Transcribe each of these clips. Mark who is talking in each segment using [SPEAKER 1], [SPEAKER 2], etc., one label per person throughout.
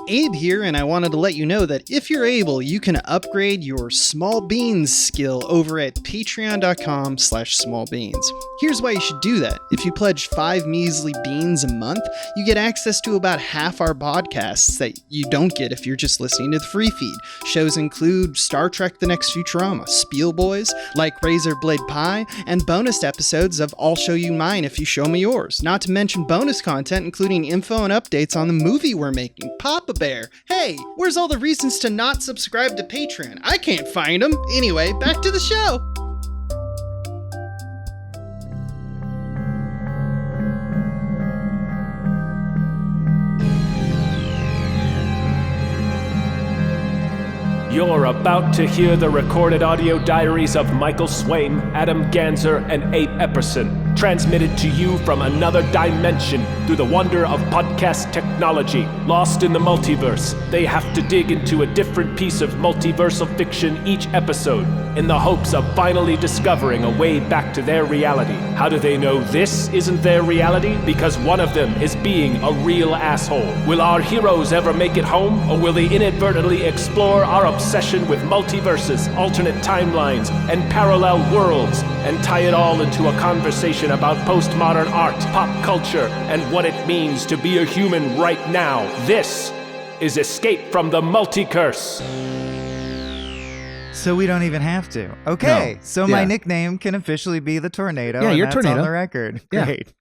[SPEAKER 1] Abe here, and I wanted to let you know that if you're able, you can upgrade your small beans skill over at patreon.com/smallbeans. Here's why you should do that. If you pledge 5 measly beans a month, you get access to about half our podcasts that you don't get if you're just listening to the free feed. Shows include Star Trek The Next Futurama, Spiel Boys, Like Razor Blade Pie, and bonus episodes of I'll Show You Mine If You Show Me Yours. Not to mention bonus content including info and updates on the movie we're making, Papa Bear. Hey, where's all the reasons to not subscribe to Patreon? I can't find them. Anyway, back to the show.
[SPEAKER 2] You're about to hear the recorded audio diaries of Michael Swain, Adam Ganzer, and Abe Epperson, transmitted to you from another dimension through the wonder of podcast technology. Lost in the multiverse, they have to dig into a different piece of multiversal fiction each episode, in the hopes of finally discovering a way back to their reality. How do they know this isn't their reality? Because one of them is being a real asshole. Will our heroes ever make it home, or will they inadvertently explore our obsession with multiverses, alternate timelines, and parallel worlds, and tie it all into a conversation about postmodern art, pop culture, and what it means to be a human right now? This is Escape from the Multicurse.
[SPEAKER 3] So we don't even have to. Okay,
[SPEAKER 4] No.
[SPEAKER 3] so my nickname can officially be the Tornado.
[SPEAKER 4] Yeah,
[SPEAKER 3] and
[SPEAKER 4] you're
[SPEAKER 3] that's
[SPEAKER 4] Tornado.
[SPEAKER 3] on the record.
[SPEAKER 4] Yeah.
[SPEAKER 3] Great.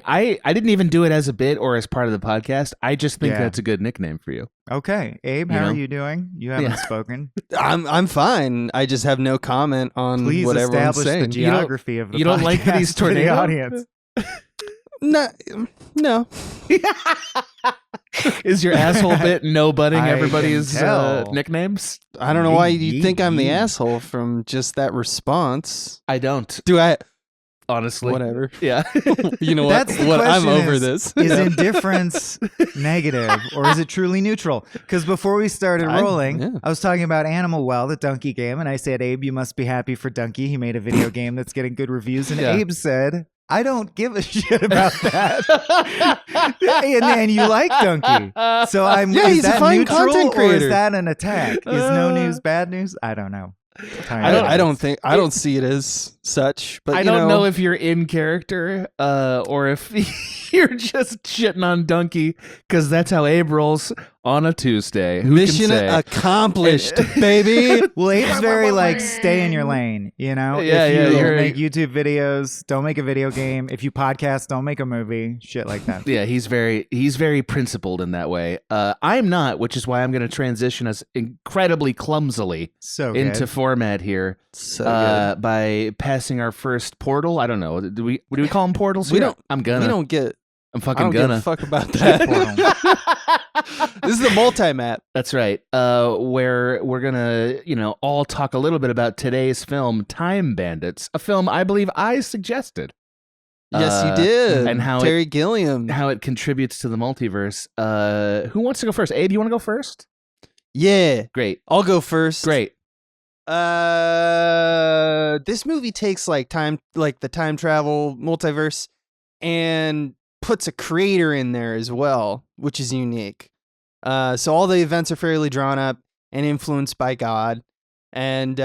[SPEAKER 4] I didn't even do it as a bit or as part of the podcast. I just think
[SPEAKER 3] Yeah.
[SPEAKER 4] that's a good nickname for you.
[SPEAKER 3] Okay, Abe,
[SPEAKER 4] You
[SPEAKER 3] how
[SPEAKER 4] know?
[SPEAKER 3] are you doing? You haven't
[SPEAKER 4] Yeah.
[SPEAKER 3] spoken.
[SPEAKER 1] I'm fine. I just have no comment on
[SPEAKER 3] Please
[SPEAKER 1] what everyone's
[SPEAKER 3] establish the
[SPEAKER 1] saying.
[SPEAKER 3] geography of the
[SPEAKER 4] you don't like
[SPEAKER 3] podcast
[SPEAKER 4] these
[SPEAKER 3] for the
[SPEAKER 4] tornadoes?
[SPEAKER 3] audience.
[SPEAKER 1] No.
[SPEAKER 4] Is your asshole bit no butting
[SPEAKER 3] I
[SPEAKER 4] everybody's
[SPEAKER 3] can tell.
[SPEAKER 4] nicknames?
[SPEAKER 1] I don't know why you think I'm the
[SPEAKER 3] Yee.
[SPEAKER 1] asshole from just that response.
[SPEAKER 4] I don't,
[SPEAKER 1] Do I?
[SPEAKER 4] honestly.
[SPEAKER 1] Whatever.
[SPEAKER 4] Yeah.
[SPEAKER 1] You know what?
[SPEAKER 3] That's the
[SPEAKER 1] What I'm
[SPEAKER 3] question
[SPEAKER 1] over
[SPEAKER 3] is,
[SPEAKER 1] this.
[SPEAKER 3] Is indifference negative or is it truly neutral? Because before we started rolling,
[SPEAKER 1] yeah.
[SPEAKER 3] I was talking about Animal Well, the donkey game, and I said, Abe, you must be happy for Donkey. He made a video game that's getting good reviews. And
[SPEAKER 4] Yeah.
[SPEAKER 3] Abe said, I don't give a shit about that. and you like Donkey. So
[SPEAKER 1] Yeah,
[SPEAKER 3] is
[SPEAKER 1] he's a
[SPEAKER 3] that
[SPEAKER 1] fine
[SPEAKER 3] neutral
[SPEAKER 1] content
[SPEAKER 3] or
[SPEAKER 1] creator.
[SPEAKER 3] is that an attack? Is no news bad news? I don't know.
[SPEAKER 1] I don't see it as such. But
[SPEAKER 4] I
[SPEAKER 1] you
[SPEAKER 4] don't know if you're in character or if you're just shitting on Donkey, because that's how Abe rolls on a Tuesday. Who
[SPEAKER 1] mission
[SPEAKER 4] can say?
[SPEAKER 1] accomplished, baby.
[SPEAKER 3] Well, Abe's very like stay in your lane, you know?
[SPEAKER 4] Yeah,
[SPEAKER 3] if you
[SPEAKER 4] yeah,
[SPEAKER 3] make YouTube videos, don't make a video game. If you podcast, don't make a movie. Shit like that.
[SPEAKER 4] Yeah, he's very principled in that way. I'm not, which is why I'm going to transition us incredibly clumsily
[SPEAKER 3] So
[SPEAKER 4] into
[SPEAKER 3] good.
[SPEAKER 4] format here
[SPEAKER 1] So good.
[SPEAKER 4] by passing our first portal. I don't know. Do we call them portals?
[SPEAKER 1] We
[SPEAKER 4] here?
[SPEAKER 1] don't-
[SPEAKER 4] I'm gonna.
[SPEAKER 1] We don't get.
[SPEAKER 4] I'm
[SPEAKER 1] I
[SPEAKER 4] fucking
[SPEAKER 1] don't give
[SPEAKER 4] gonna.
[SPEAKER 1] a fuck about that. This is the multi-map.
[SPEAKER 4] That's right. Where we're gonna, all talk a little bit about today's film, Time Bandits, a film I believe I suggested.
[SPEAKER 1] Yes, you did.
[SPEAKER 4] and how
[SPEAKER 1] Terry Gilliam.
[SPEAKER 4] How it contributes to the multiverse. Who wants to go first? Abe, you want to go first?
[SPEAKER 1] Yeah,
[SPEAKER 4] Great.
[SPEAKER 1] I'll go first.
[SPEAKER 4] Great.
[SPEAKER 1] This movie takes the time travel multiverse and puts a creator in there as well, which is unique. So all the events are fairly drawn up and influenced by God, and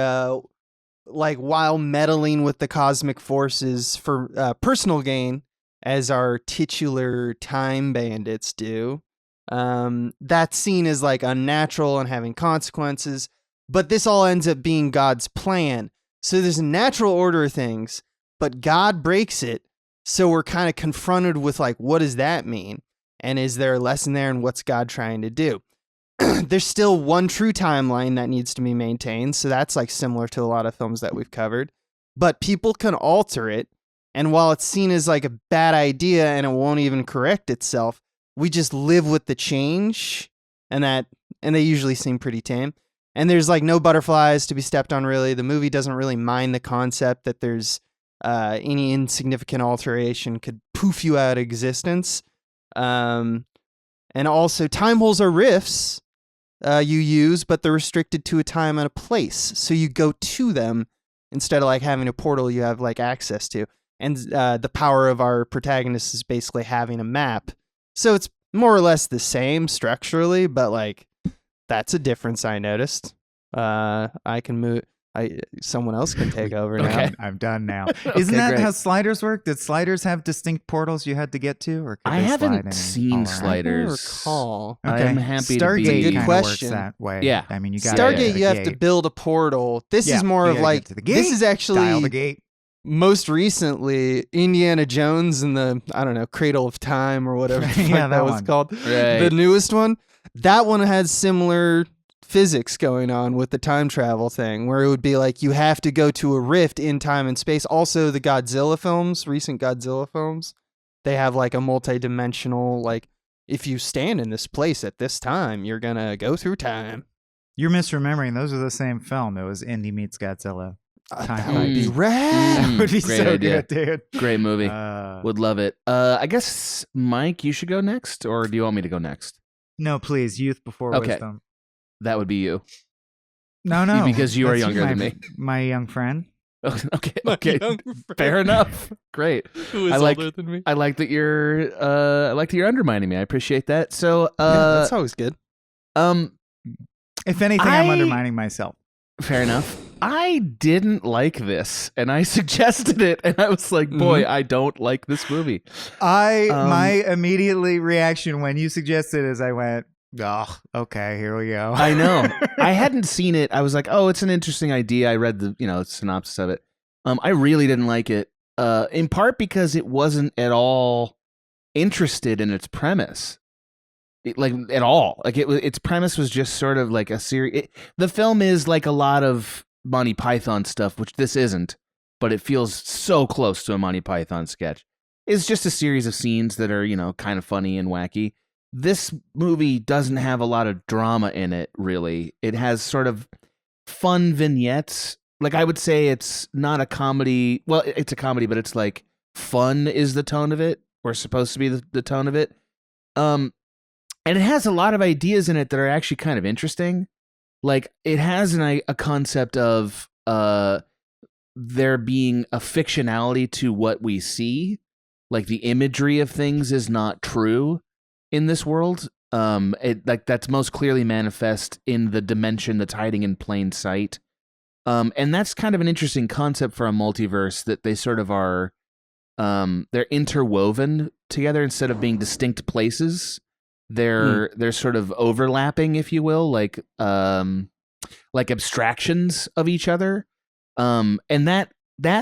[SPEAKER 1] while meddling with the cosmic forces for personal gain, as our titular Time Bandits do. That's seen as unnatural and having consequences. But this all ends up being God's plan. So there's a natural order of things, but God breaks it. So we're kind of confronted with what does that mean? And is there a lesson there, and what's God trying to do? There's still one true timeline that needs to be maintained. So that's similar to a lot of films that we've covered, but people can alter it. And while it's seen as a bad idea and it won't even correct itself, we just live with the change, and they usually seem pretty tame. And there's no butterflies to be stepped on, really. The movie doesn't really mind the concept that there's any insignificant alteration could poof you out of existence. And also, time holes are rifts you use, but they're restricted to a time and a place. So you go to them instead of having a portal you have access to. And the power of our protagonist is basically having a map. So it's more or less the same structurally, but like that's a difference I noticed. I can move. Someone else can take over now.
[SPEAKER 4] Okay.
[SPEAKER 3] I'm done now. Isn't that how Sliders work? Did Sliders have distinct portals you had to get to, or could
[SPEAKER 4] I
[SPEAKER 3] they
[SPEAKER 4] haven't
[SPEAKER 3] slide
[SPEAKER 4] seen
[SPEAKER 3] all around?
[SPEAKER 4] Sliders.
[SPEAKER 1] I don't recall.
[SPEAKER 3] Okay.
[SPEAKER 4] I'm happy to
[SPEAKER 3] Stargate
[SPEAKER 4] be.
[SPEAKER 1] Good
[SPEAKER 3] kind of
[SPEAKER 1] question.
[SPEAKER 3] works that way.
[SPEAKER 4] Yeah.
[SPEAKER 3] I mean, you got
[SPEAKER 1] Stargate, you have to build a portal. This is more of like this is
[SPEAKER 3] dial
[SPEAKER 1] actually
[SPEAKER 3] the gate.
[SPEAKER 1] most recently Indiana Jones and the Cradle of Time or whatever the
[SPEAKER 3] Yeah,
[SPEAKER 1] fuck
[SPEAKER 3] that
[SPEAKER 1] was
[SPEAKER 3] one.
[SPEAKER 1] called.
[SPEAKER 4] Right.
[SPEAKER 1] The newest one. That one had similar physics going on with the time travel thing, where it would be like you have to go to a rift in time and space. Also, the Godzilla films, recent Godzilla films, they have like a multi-dimensional, like if you stand in this place at this time, you're gonna go through time.
[SPEAKER 3] You're misremembering. Those are the same film. It was Indy meets Godzilla. Time
[SPEAKER 1] That would be
[SPEAKER 3] Fights.
[SPEAKER 1] rad.
[SPEAKER 3] That would be
[SPEAKER 4] Great
[SPEAKER 3] so
[SPEAKER 4] idea.
[SPEAKER 3] good, dude.
[SPEAKER 4] Great movie.
[SPEAKER 3] Uh,
[SPEAKER 4] Would love it. I guess, Mike, you should go next, or do you want me to go next?
[SPEAKER 3] no, please, youth before
[SPEAKER 4] Okay.
[SPEAKER 3] wisdom.
[SPEAKER 4] That would be you.
[SPEAKER 3] No,
[SPEAKER 4] Because you are
[SPEAKER 3] that's
[SPEAKER 4] younger than me.
[SPEAKER 3] My young friend.
[SPEAKER 4] Okay. Okay. Fair enough. Great.
[SPEAKER 1] Who is
[SPEAKER 4] I like-
[SPEAKER 1] older than me?
[SPEAKER 4] I like that you're. I like that you're undermining me. I appreciate that. So,
[SPEAKER 1] That's always good.
[SPEAKER 3] If anything, I'm
[SPEAKER 4] I-
[SPEAKER 3] undermining myself.
[SPEAKER 4] fair enough. I didn't like this, and I suggested it, and I was like, "Boy, I don't like this movie."
[SPEAKER 3] My immediately reaction when you suggested is I went, oh, okay, here we go.
[SPEAKER 4] I know. I hadn't seen it. I was like, "Oh, it's an interesting idea." I read the synopsis of it. I really didn't like it. In part because it wasn't at all interested in its premise. At all. Like its premise was just sort of like a series. The film is like a lot of Monty Python stuff, which this isn't, but it feels so close to a Monty Python sketch. It's just a series of scenes that are, kind of funny and wacky. This movie doesn't have a lot of drama in it, really. It has sort of fun vignettes. Like, I would say it's not a comedy. Well, it's a comedy, but it's like fun is the tone of it, or supposed to be the tone of it. And it has a lot of ideas in it that are actually kind of interesting. Like, it has a concept of there being a fictionality to what we see. Like, the imagery of things is not true in this world. That's most clearly manifest in the dimension that's hiding in plain sight. And that's kind of an interesting concept for a multiverse, that they sort of are, they're interwoven together instead of being distinct places. They're sort of overlapping, if you will, like abstractions of each other. And that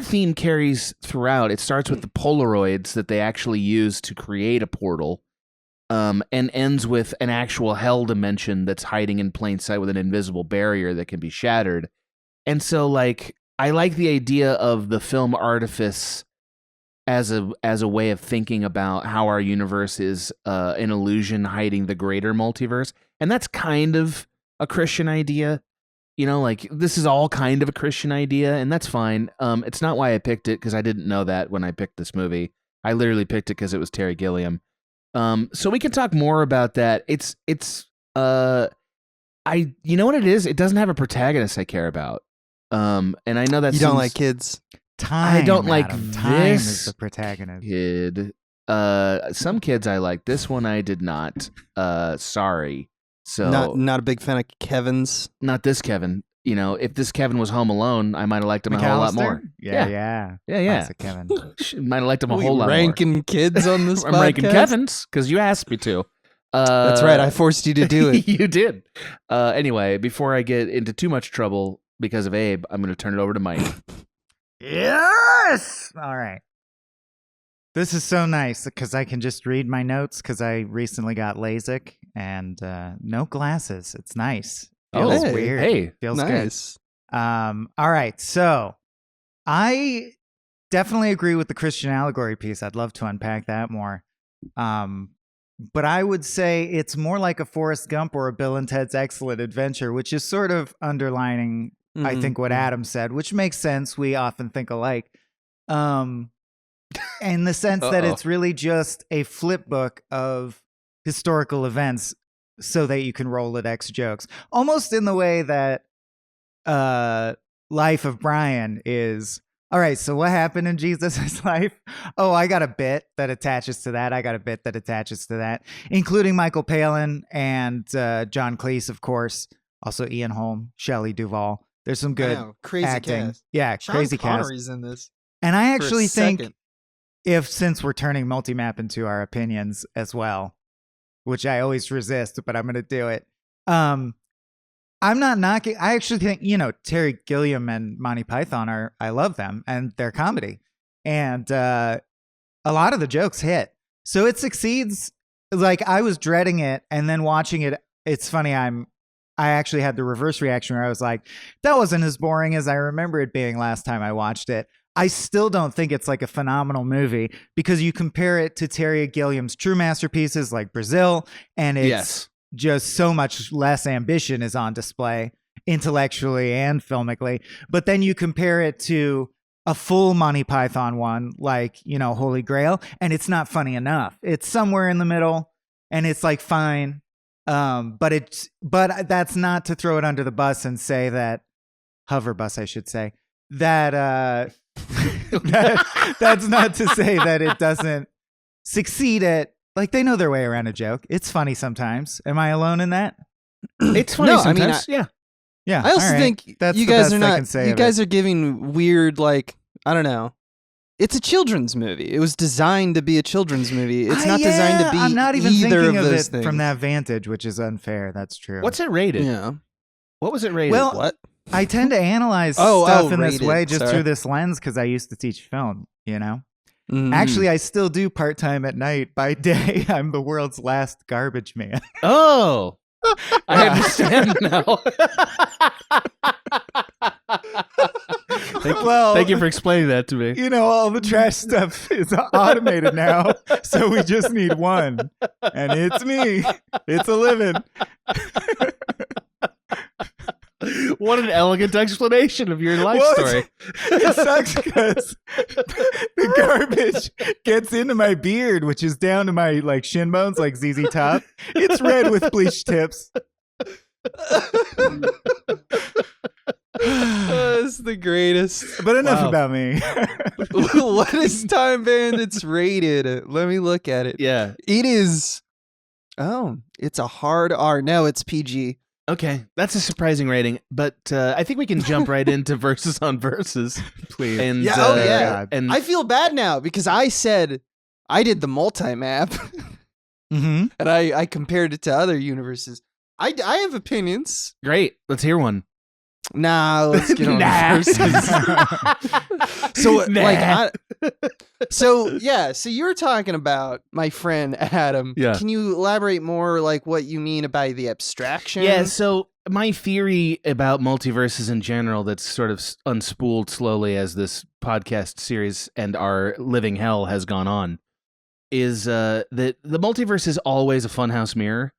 [SPEAKER 4] theme carries throughout. It starts with the Polaroids that they actually use to create a portal, and ends with an actual hell dimension that's hiding in plain sight with an invisible barrier that can be shattered. And so, like, I like the idea of the film artifice as a way of thinking about how our universe is an illusion hiding the greater multiverse. And that's kind of a Christian idea. Like, this is all kind of a Christian idea, and that's fine. It's not why I picked it, because I didn't know that when I picked this movie. I literally picked it because it was Terry Gilliam. So we can talk more about that. You know what it is? It doesn't have a protagonist I care about. And I know that
[SPEAKER 1] You don't like kids.
[SPEAKER 3] Time.
[SPEAKER 4] I don't like
[SPEAKER 3] Adam. Time
[SPEAKER 4] this
[SPEAKER 3] is the protagonist.
[SPEAKER 4] kid. Some kids I like. This one I did not. Sorry. So
[SPEAKER 1] Not a big fan of Kevin's.
[SPEAKER 4] not this Kevin. If this Kevin was Home Alone, I might have liked him a whole lot more.
[SPEAKER 3] Yeah.
[SPEAKER 4] Yeah.
[SPEAKER 3] Classic Kevin.
[SPEAKER 4] Might have liked him a
[SPEAKER 1] We
[SPEAKER 4] whole lot more.
[SPEAKER 1] ranking kids on this
[SPEAKER 4] I'm ranking
[SPEAKER 1] podcast?
[SPEAKER 4] Kevin's because you asked me to.
[SPEAKER 1] That's right. I forced you to do it.
[SPEAKER 4] You did. Anyway, before I get into too much trouble because of Abe, I'm going to turn it over to Mike.
[SPEAKER 3] Yes! All right. This is so nice because I can just read my notes because I recently got LASIK and no glasses. It's nice. Feels
[SPEAKER 1] hey,
[SPEAKER 3] weird.
[SPEAKER 4] Hey,
[SPEAKER 3] Feels
[SPEAKER 1] Nice.
[SPEAKER 3] good. All right. So I definitely agree with the Christian allegory piece. I'd love to unpack that more. But I would say it's more like a Forrest Gump or a Bill and Ted's Excellent Adventure, which is sort of underlining, I
[SPEAKER 1] Mhm.
[SPEAKER 3] think, what Adam said, which makes sense. We often think alike. In the sense that
[SPEAKER 4] Uh-oh.
[SPEAKER 3] it's really just a flip book of historical events so that you can roll at X jokes. Almost in the way that Life of Brian is All right, so what happened in Jesus' life? Oh, I got a bit that attaches to that. I got a bit that attaches to that, including Michael Palin and John Cleese, of course. Also Ian Holm, Shelley Duvall. There's some good
[SPEAKER 1] crazy
[SPEAKER 3] acting.
[SPEAKER 1] cast.
[SPEAKER 3] Yeah,
[SPEAKER 1] Sean
[SPEAKER 3] crazy cast.
[SPEAKER 1] Connery's in this.
[SPEAKER 3] And I
[SPEAKER 1] for a
[SPEAKER 3] actually think
[SPEAKER 1] second.
[SPEAKER 3] since we're turning multi-map into our opinions as well, which I always resist, but I'm going to do it. I'm not knocking. I actually think, Terry Gilliam and Monty Python I love them and their comedy. And a lot of the jokes hit. So it succeeds. Like, I was dreading it, and then watching it, it's funny, I actually had the reverse reaction where I was like, that wasn't as boring as I remember it being last time I watched it. I still don't think it's like a phenomenal movie because you compare it to Terry Gilliam's true masterpieces like Brazil, and it's just so much less ambition is on display intellectually and filmically. But then you compare it to a full Monty Python one like, Holy Grail, and it's not funny enough. It's somewhere in the middle, and it's like fine. But that's not to throw it under the bus and say that hover bus, I should say that, that's not to say that it doesn't succeed at, like, they know their way around a joke. It's funny sometimes. Am I alone in that?
[SPEAKER 4] It's funny sometimes.
[SPEAKER 3] Yeah.
[SPEAKER 1] I also think
[SPEAKER 3] that's
[SPEAKER 1] you
[SPEAKER 3] the
[SPEAKER 1] guys
[SPEAKER 3] best
[SPEAKER 1] are
[SPEAKER 3] I
[SPEAKER 1] not.
[SPEAKER 3] can say
[SPEAKER 1] You
[SPEAKER 3] of
[SPEAKER 1] guys
[SPEAKER 3] it.
[SPEAKER 1] are giving weird, like, I don't know. It's a children's movie. It was designed to be a children's movie. It's not designed to be
[SPEAKER 3] I'm not even
[SPEAKER 1] either
[SPEAKER 3] thinking
[SPEAKER 1] of
[SPEAKER 3] of
[SPEAKER 1] those
[SPEAKER 3] it
[SPEAKER 1] things.
[SPEAKER 3] from that vantage, which is unfair. That's true.
[SPEAKER 4] What's it rated?
[SPEAKER 1] Yeah.
[SPEAKER 4] What was it rated?
[SPEAKER 3] Well,
[SPEAKER 1] What?
[SPEAKER 3] I tend to analyze
[SPEAKER 1] Oh,
[SPEAKER 3] stuff in this
[SPEAKER 1] rated.
[SPEAKER 3] way just
[SPEAKER 1] Sorry.
[SPEAKER 3] through this lens because I used to teach film,
[SPEAKER 1] Mm.
[SPEAKER 3] Actually, I still do part-time at night. By day, I'm the world's last garbage man.
[SPEAKER 4] Oh, I understand now. Thank you for explaining that to me.
[SPEAKER 3] All the trash stuff is automated now, so we just need one. And it's me. It's a living.
[SPEAKER 4] What an elegant explanation of your life
[SPEAKER 3] Well,
[SPEAKER 4] story.
[SPEAKER 3] It sucks because the garbage gets into my beard, which is down to my shin bones, like ZZ Top. It's red with bleach tips.
[SPEAKER 1] It's the greatest.
[SPEAKER 3] But enough
[SPEAKER 4] Wow.
[SPEAKER 3] about me.
[SPEAKER 1] What is Time Bandits rated? Let me look at it.
[SPEAKER 4] Yeah.
[SPEAKER 1] It is. Oh, it's a hard R. No, it's PG.
[SPEAKER 4] Okay, that's a surprising rating, but I think we can jump right into verses on verses,
[SPEAKER 3] Please.
[SPEAKER 4] and
[SPEAKER 1] Yeah, oh, yeah.
[SPEAKER 3] God.
[SPEAKER 4] and
[SPEAKER 1] I feel bad now because I said I did the multi-map
[SPEAKER 3] Mm-hmm.
[SPEAKER 1] and I compared it to other universes. I have opinions.
[SPEAKER 4] great. Let's hear one.
[SPEAKER 1] Nah, let's get on
[SPEAKER 4] Nah.
[SPEAKER 1] to verses. So
[SPEAKER 4] Nah.
[SPEAKER 1] so you're talking about my friend Adam.
[SPEAKER 4] Yeah.
[SPEAKER 1] Can you elaborate more like what you mean by the abstraction?
[SPEAKER 4] Yeah, so my theory about multiverses in general that's sort of unspooled slowly as this podcast series and our living hell has gone on is that the multiverse is always a funhouse mirror.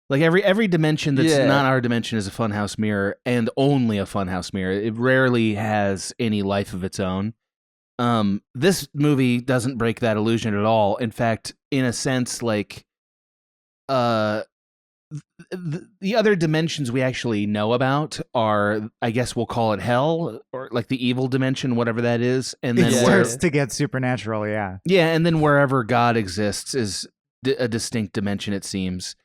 [SPEAKER 4] Like every dimension that's not our dimension is a funhouse mirror, and only a funhouse mirror. It rarely has any life of its own. This movie doesn't break that illusion at all. In fact, in a sense, like the other dimensions we actually know about are, I guess we'll call it hell, or like the evil dimension, whatever that is. And
[SPEAKER 3] It
[SPEAKER 4] then
[SPEAKER 3] starts to get supernatural, yeah.
[SPEAKER 4] and then wherever God exists is a distinct dimension, it seems.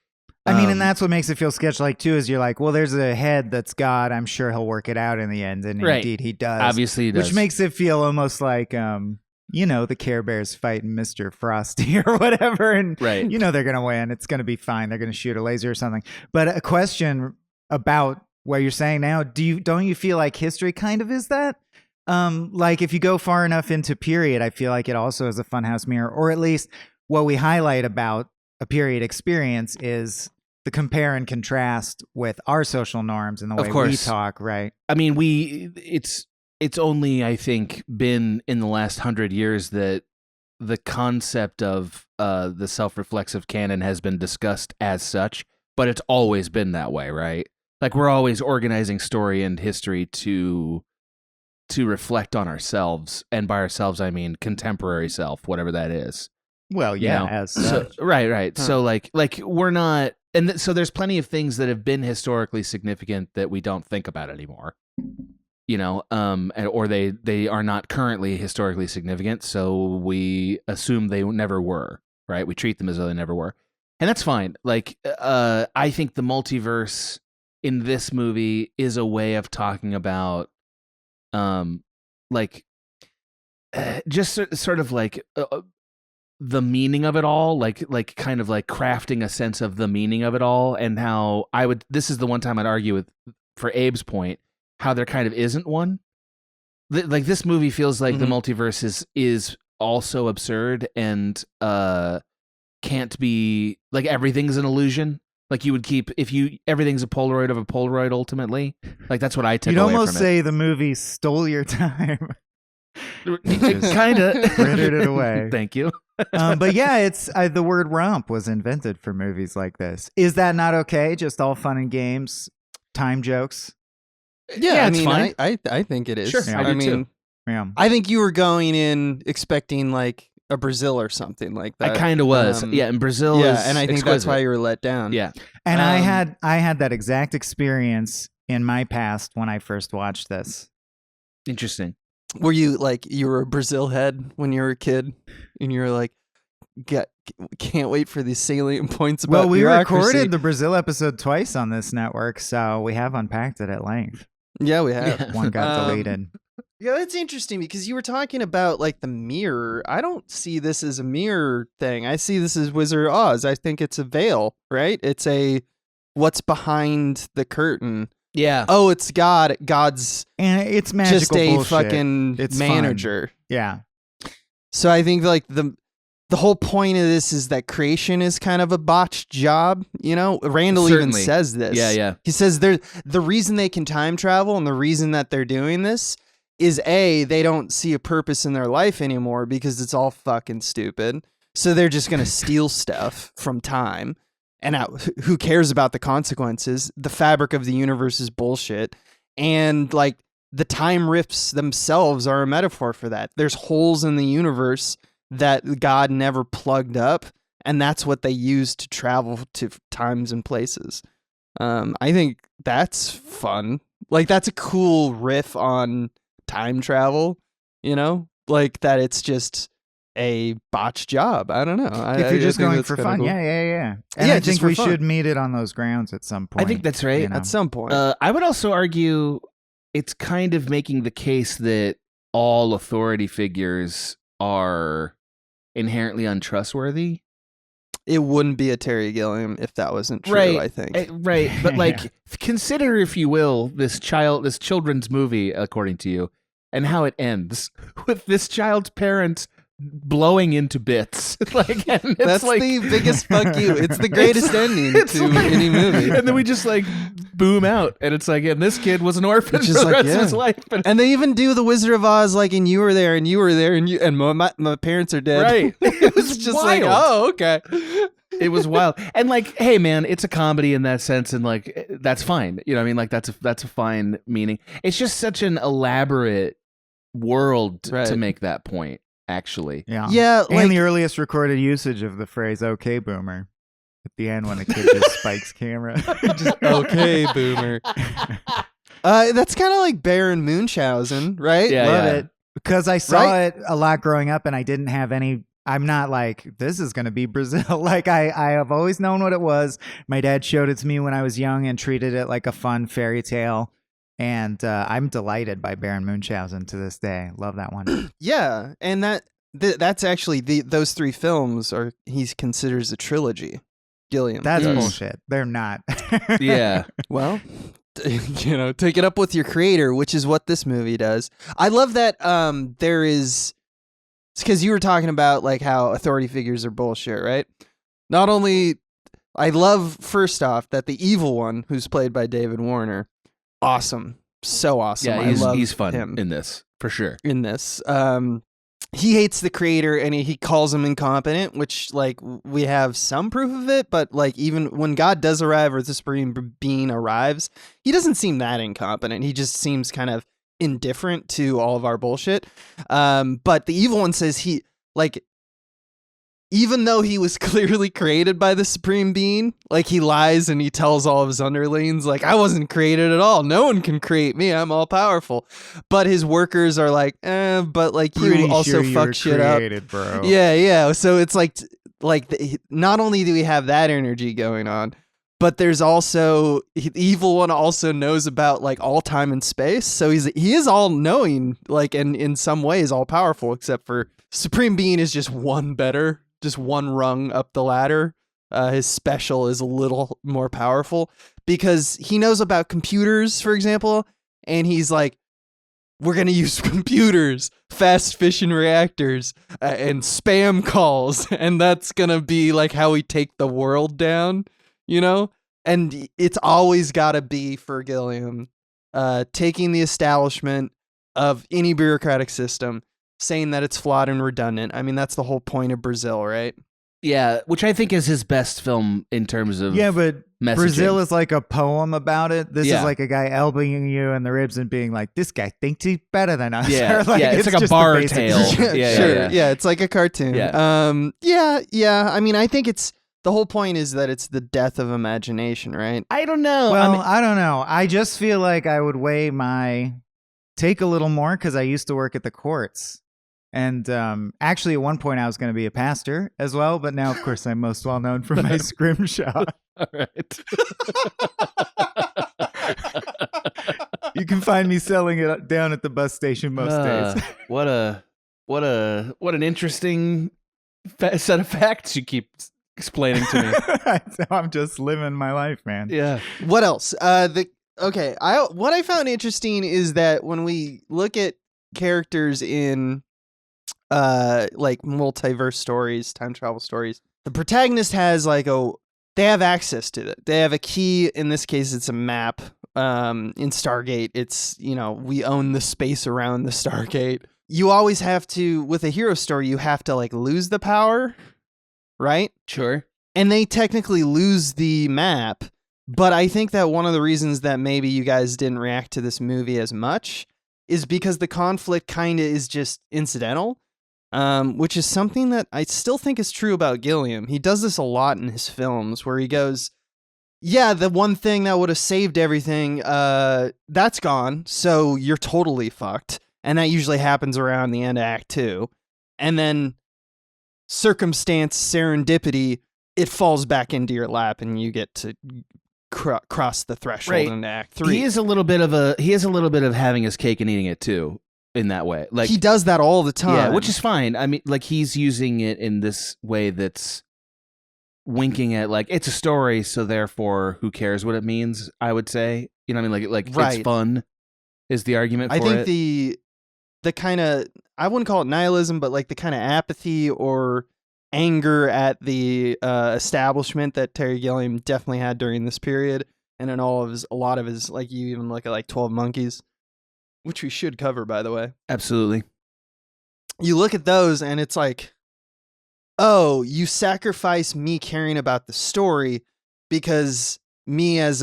[SPEAKER 3] I mean, and that's what makes it feel sketch-like, too, is you're like, well, there's a head that's God. I'm sure he'll work it out in the end. And
[SPEAKER 4] Right.
[SPEAKER 3] indeed, he does.
[SPEAKER 4] Obviously, he does.
[SPEAKER 3] Which makes it feel almost like, the Care Bears fighting Mr. Frosty or whatever. And,
[SPEAKER 4] Right.
[SPEAKER 3] they're going to win. It's going to be fine. They're going to shoot a laser or something. But a question about what you're saying now, don't you feel like history kind of is that? Like, if you go far enough into period, I feel like it also is a funhouse mirror. Or at least what we highlight about a period experience is the compare and contrast with our social norms and the way we talk, right?
[SPEAKER 4] I mean, it's only, I think, been in the last 100 years that the concept of the self-reflexive canon has been discussed as such, but it's always been that way, right? Like, we're always organizing story and history to reflect on ourselves, and by ourselves I mean contemporary self, whatever that is.
[SPEAKER 3] Well, yeah, as such.
[SPEAKER 4] Right.
[SPEAKER 1] Huh.
[SPEAKER 4] So like we're not, and so there's plenty of things that have been historically significant that we don't think about anymore. or they are not currently historically significant, so we assume they never were, right? We treat them as though they never were. And that's fine. Like, I think the multiverse in this movie is a way of talking about, just sort of like the meaning of it all, like kind of like crafting a sense of the meaning of it all, and how this is the one time I'd argue for Abe's point, how there kind of isn't one. Like, this movie feels like the multiverse is also absurd and can't be, like, everything's an illusion. Like, you would keep, everything's a Polaroid of a Polaroid ultimately. Like, that's what I took away from it.
[SPEAKER 3] You'd almost say the movie stole your time.
[SPEAKER 4] Kind of.
[SPEAKER 3] Rendered it away.
[SPEAKER 4] Thank you.
[SPEAKER 3] But yeah, it's the word romp was invented for movies like this. Is that not okay? Just all fun and games, time jokes?
[SPEAKER 1] Yeah, I
[SPEAKER 4] it's
[SPEAKER 1] mean,
[SPEAKER 4] fine.
[SPEAKER 1] I think it is.
[SPEAKER 4] Sure,
[SPEAKER 3] Yeah.
[SPEAKER 4] I do
[SPEAKER 1] mean,
[SPEAKER 4] too.
[SPEAKER 3] Yeah.
[SPEAKER 1] I think you were going in expecting like a Brazil or something like that.
[SPEAKER 4] I kind of was. Yeah, and Brazil is
[SPEAKER 1] and I think that's why you were let down.
[SPEAKER 4] Yeah.
[SPEAKER 3] And I had that exact experience in my past when I first watched this.
[SPEAKER 4] Interesting.
[SPEAKER 1] Were you were a Brazil head when you were a kid, and you were like, can't wait for these salient points about
[SPEAKER 3] Well, we
[SPEAKER 1] bureaucracy.
[SPEAKER 3] recorded the Brazil episode twice on this network, so we have unpacked it at length.
[SPEAKER 1] Yeah, we have.
[SPEAKER 4] Yeah.
[SPEAKER 3] One got deleted.
[SPEAKER 1] Yeah, that's interesting because you were talking about like the mirror. I don't see this as a mirror thing. I see this as Wizard of Oz. I think it's a veil, right? It's what's behind the curtain.
[SPEAKER 4] Yeah.
[SPEAKER 1] Oh, it's God. God's
[SPEAKER 3] And it's magical
[SPEAKER 1] just a
[SPEAKER 3] bullshit.
[SPEAKER 1] fucking
[SPEAKER 3] It's
[SPEAKER 1] manager.
[SPEAKER 3] Yeah.
[SPEAKER 1] So I think like the whole point of this is that creation is kind of a botched job. Randall even
[SPEAKER 4] Certainly.
[SPEAKER 1] says this.
[SPEAKER 4] Yeah.
[SPEAKER 1] He says the reason they can time travel and the reason that they're doing this is they don't see a purpose in their life anymore because it's all fucking stupid. So they're just going to steal stuff from time. And who cares about the consequences? The fabric of the universe is bullshit. And like the time rifts themselves are a metaphor for that. There's holes in the universe that God never plugged up. And that's what they use to travel to times and places. I think that's fun. Like, that's a cool riff on time travel, like that it's just a botched job. I don't know.
[SPEAKER 3] If you're just going for fun,
[SPEAKER 1] cool.
[SPEAKER 3] yeah. And
[SPEAKER 1] Yeah,
[SPEAKER 3] I
[SPEAKER 1] just
[SPEAKER 3] think
[SPEAKER 1] for
[SPEAKER 3] we
[SPEAKER 1] fun.
[SPEAKER 3] should meet it on those grounds at some point.
[SPEAKER 4] I think that's right.
[SPEAKER 1] At some point.
[SPEAKER 4] I would also argue it's kind of making the case that all authority figures are inherently untrustworthy.
[SPEAKER 1] It wouldn't be a Terry Gilliam if that wasn't true,
[SPEAKER 4] Right.
[SPEAKER 1] I think.
[SPEAKER 4] Right. But like,
[SPEAKER 3] Yeah.
[SPEAKER 4] consider, if you will, this children's movie, according to you, and how it ends with this child's parents blowing into bits. Like, and it's
[SPEAKER 1] That's
[SPEAKER 4] like,
[SPEAKER 1] the biggest fuck you. It's the greatest ending
[SPEAKER 4] it's
[SPEAKER 1] to
[SPEAKER 4] like-
[SPEAKER 1] any movie.
[SPEAKER 4] And then we just like boom out, and it's like, and this kid was an orphan
[SPEAKER 1] It's
[SPEAKER 4] for
[SPEAKER 1] just
[SPEAKER 4] the
[SPEAKER 1] like,
[SPEAKER 4] rest of his
[SPEAKER 1] yeah.
[SPEAKER 4] life. And,
[SPEAKER 1] And they even do the Wizard of Oz, like, and you were there, and you were there, and my parents are dead.
[SPEAKER 4] right. It was
[SPEAKER 1] It's just
[SPEAKER 4] wild.
[SPEAKER 1] like, oh, okay.
[SPEAKER 4] It was wild. And like, hey man, it's a comedy in that sense, and like that's fine. You know what I mean? Like that's a fine meaning. It's just such an elaborate world to
[SPEAKER 1] Right.
[SPEAKER 4] make that point, actually.
[SPEAKER 3] Yeah.
[SPEAKER 1] Yeah,
[SPEAKER 3] And
[SPEAKER 1] like,
[SPEAKER 3] the earliest recorded usage of the phrase "Okay, Boomer" at the end when a kid just spikes camera.
[SPEAKER 1] okay, boomer. That's kind of like Baron Munchausen, right?
[SPEAKER 4] Yeah,
[SPEAKER 3] Love
[SPEAKER 4] yeah.
[SPEAKER 3] it because I saw
[SPEAKER 1] Right?
[SPEAKER 3] it a lot growing up, and I didn't have any. I'm not like, this is going to be Brazil. Like I have always known what it was. My dad showed it to me when I was young and treated it like a fun fairy tale. And I'm delighted by Baron Munchausen to this day. Love that one.
[SPEAKER 1] Yeah, and that's actually those three films he considers a trilogy. Gilliam.
[SPEAKER 3] That's
[SPEAKER 1] does.
[SPEAKER 3] bullshit. They're not.
[SPEAKER 4] Yeah.
[SPEAKER 1] Well, take it up with your creator, which is what this movie does. I love that there is. It's because you were talking about like how authority figures are bullshit, right? Not only, I love first off that the evil one, who's played by David Warner, awesome, so awesome.
[SPEAKER 4] Yeah,
[SPEAKER 1] I love
[SPEAKER 4] he's fun
[SPEAKER 1] him
[SPEAKER 4] in this, for sure.
[SPEAKER 1] in this. He hates the creator and he calls him incompetent, which like we have some proof of it, but like even when God does arrive or the Supreme Being arrives, he doesn't seem that incompetent. He just seems kind of indifferent to all of our bullshit. But the evil one says he like even though he was clearly created by the Supreme Being, like he lies and he tells all of his underlings, like, I wasn't created at all. No one can create me. I'm all powerful. But his workers are like, but like
[SPEAKER 3] Pretty
[SPEAKER 1] you also
[SPEAKER 3] sure you
[SPEAKER 1] fuck
[SPEAKER 3] were
[SPEAKER 1] shit up.
[SPEAKER 3] created, bro.
[SPEAKER 1] Yeah. So it's like not only do we have that energy going on, but there's also the evil one also knows about like all time and space. So he is all knowing, like, and in some ways all powerful, except for Supreme Being is just one better. Just one rung up the ladder. His special is a little more powerful because he knows about computers, for example, and he's like, we're going to use computers, fast fission reactors, and spam calls, and that's going to be like how we take the world down, you know? And it's always got to be for Gilliam taking the establishment of any bureaucratic system, saying that it's flawed and redundant. I mean, that's the whole point of Brazil, right?
[SPEAKER 4] Yeah, which I think is his best film in terms of
[SPEAKER 3] but
[SPEAKER 4] messaging.
[SPEAKER 3] Brazil is like a poem about it. This
[SPEAKER 4] Yeah.
[SPEAKER 3] is like a guy elbowing you in the ribs and being like, this guy thinks he's better than us.
[SPEAKER 4] Yeah,
[SPEAKER 3] Like,
[SPEAKER 4] it's like a
[SPEAKER 3] just the
[SPEAKER 4] bar
[SPEAKER 3] basic
[SPEAKER 4] tale.
[SPEAKER 3] shit.
[SPEAKER 4] Yeah.
[SPEAKER 1] It's like a cartoon.
[SPEAKER 4] Yeah.
[SPEAKER 1] I mean, I think it's the whole point is that it's the death of imagination, right?
[SPEAKER 4] I don't know.
[SPEAKER 3] Well,
[SPEAKER 4] I
[SPEAKER 3] I don't know. I just feel like I would weigh my take a little more because I used to work at the courts. And actually, at one point, I was going to be a pastor as well. But now, of course, I'm most well known for my scrimshaw.
[SPEAKER 4] all right.
[SPEAKER 3] You can find me selling it down at the bus station most days.
[SPEAKER 4] What an interesting set of facts you keep explaining to me.
[SPEAKER 3] So I'm just living my life, man.
[SPEAKER 4] Yeah.
[SPEAKER 1] What else? What I found interesting is that when we look at characters in like multiverse stories, time travel stories, the protagonist has like they have access to it. They have a key. In this case, it's a map. In Stargate, it's, we own the space around the Stargate. You always have to, with a hero story, you have to like lose the power, right?
[SPEAKER 4] Sure.
[SPEAKER 1] And they technically lose the map. But I think that one of the reasons that maybe you guys didn't react to this movie as much is because the conflict kind of is just incidental, which is something that I still think is true about Gilliam. He does this a lot in his films where he goes, yeah, the one thing that would have saved everything, that's gone, so you're totally fucked. And that usually happens around the end of Act 2. And then circumstance, serendipity, it falls back into your lap and you get to cross the threshold into Act 3.
[SPEAKER 4] He is a little bit of having his cake and eating it too in that way. Like
[SPEAKER 1] he does that all the time.
[SPEAKER 4] Yeah, which is fine. I mean, like he's using it in this way that's winking at like it's a story, so therefore who cares what it means, I would say. You know what I mean? Like
[SPEAKER 1] right.
[SPEAKER 4] It's fun is the argument for it.
[SPEAKER 1] I think the kind of, I wouldn't call it nihilism, but like the kind of apathy or anger at the establishment that Terry Gilliam definitely had during this period, and in a lot of his, like you even look at like 12 Monkeys, which we should cover, by the way.
[SPEAKER 4] Absolutely.
[SPEAKER 1] You look at those and it's like, oh, you sacrifice me caring about the story because me as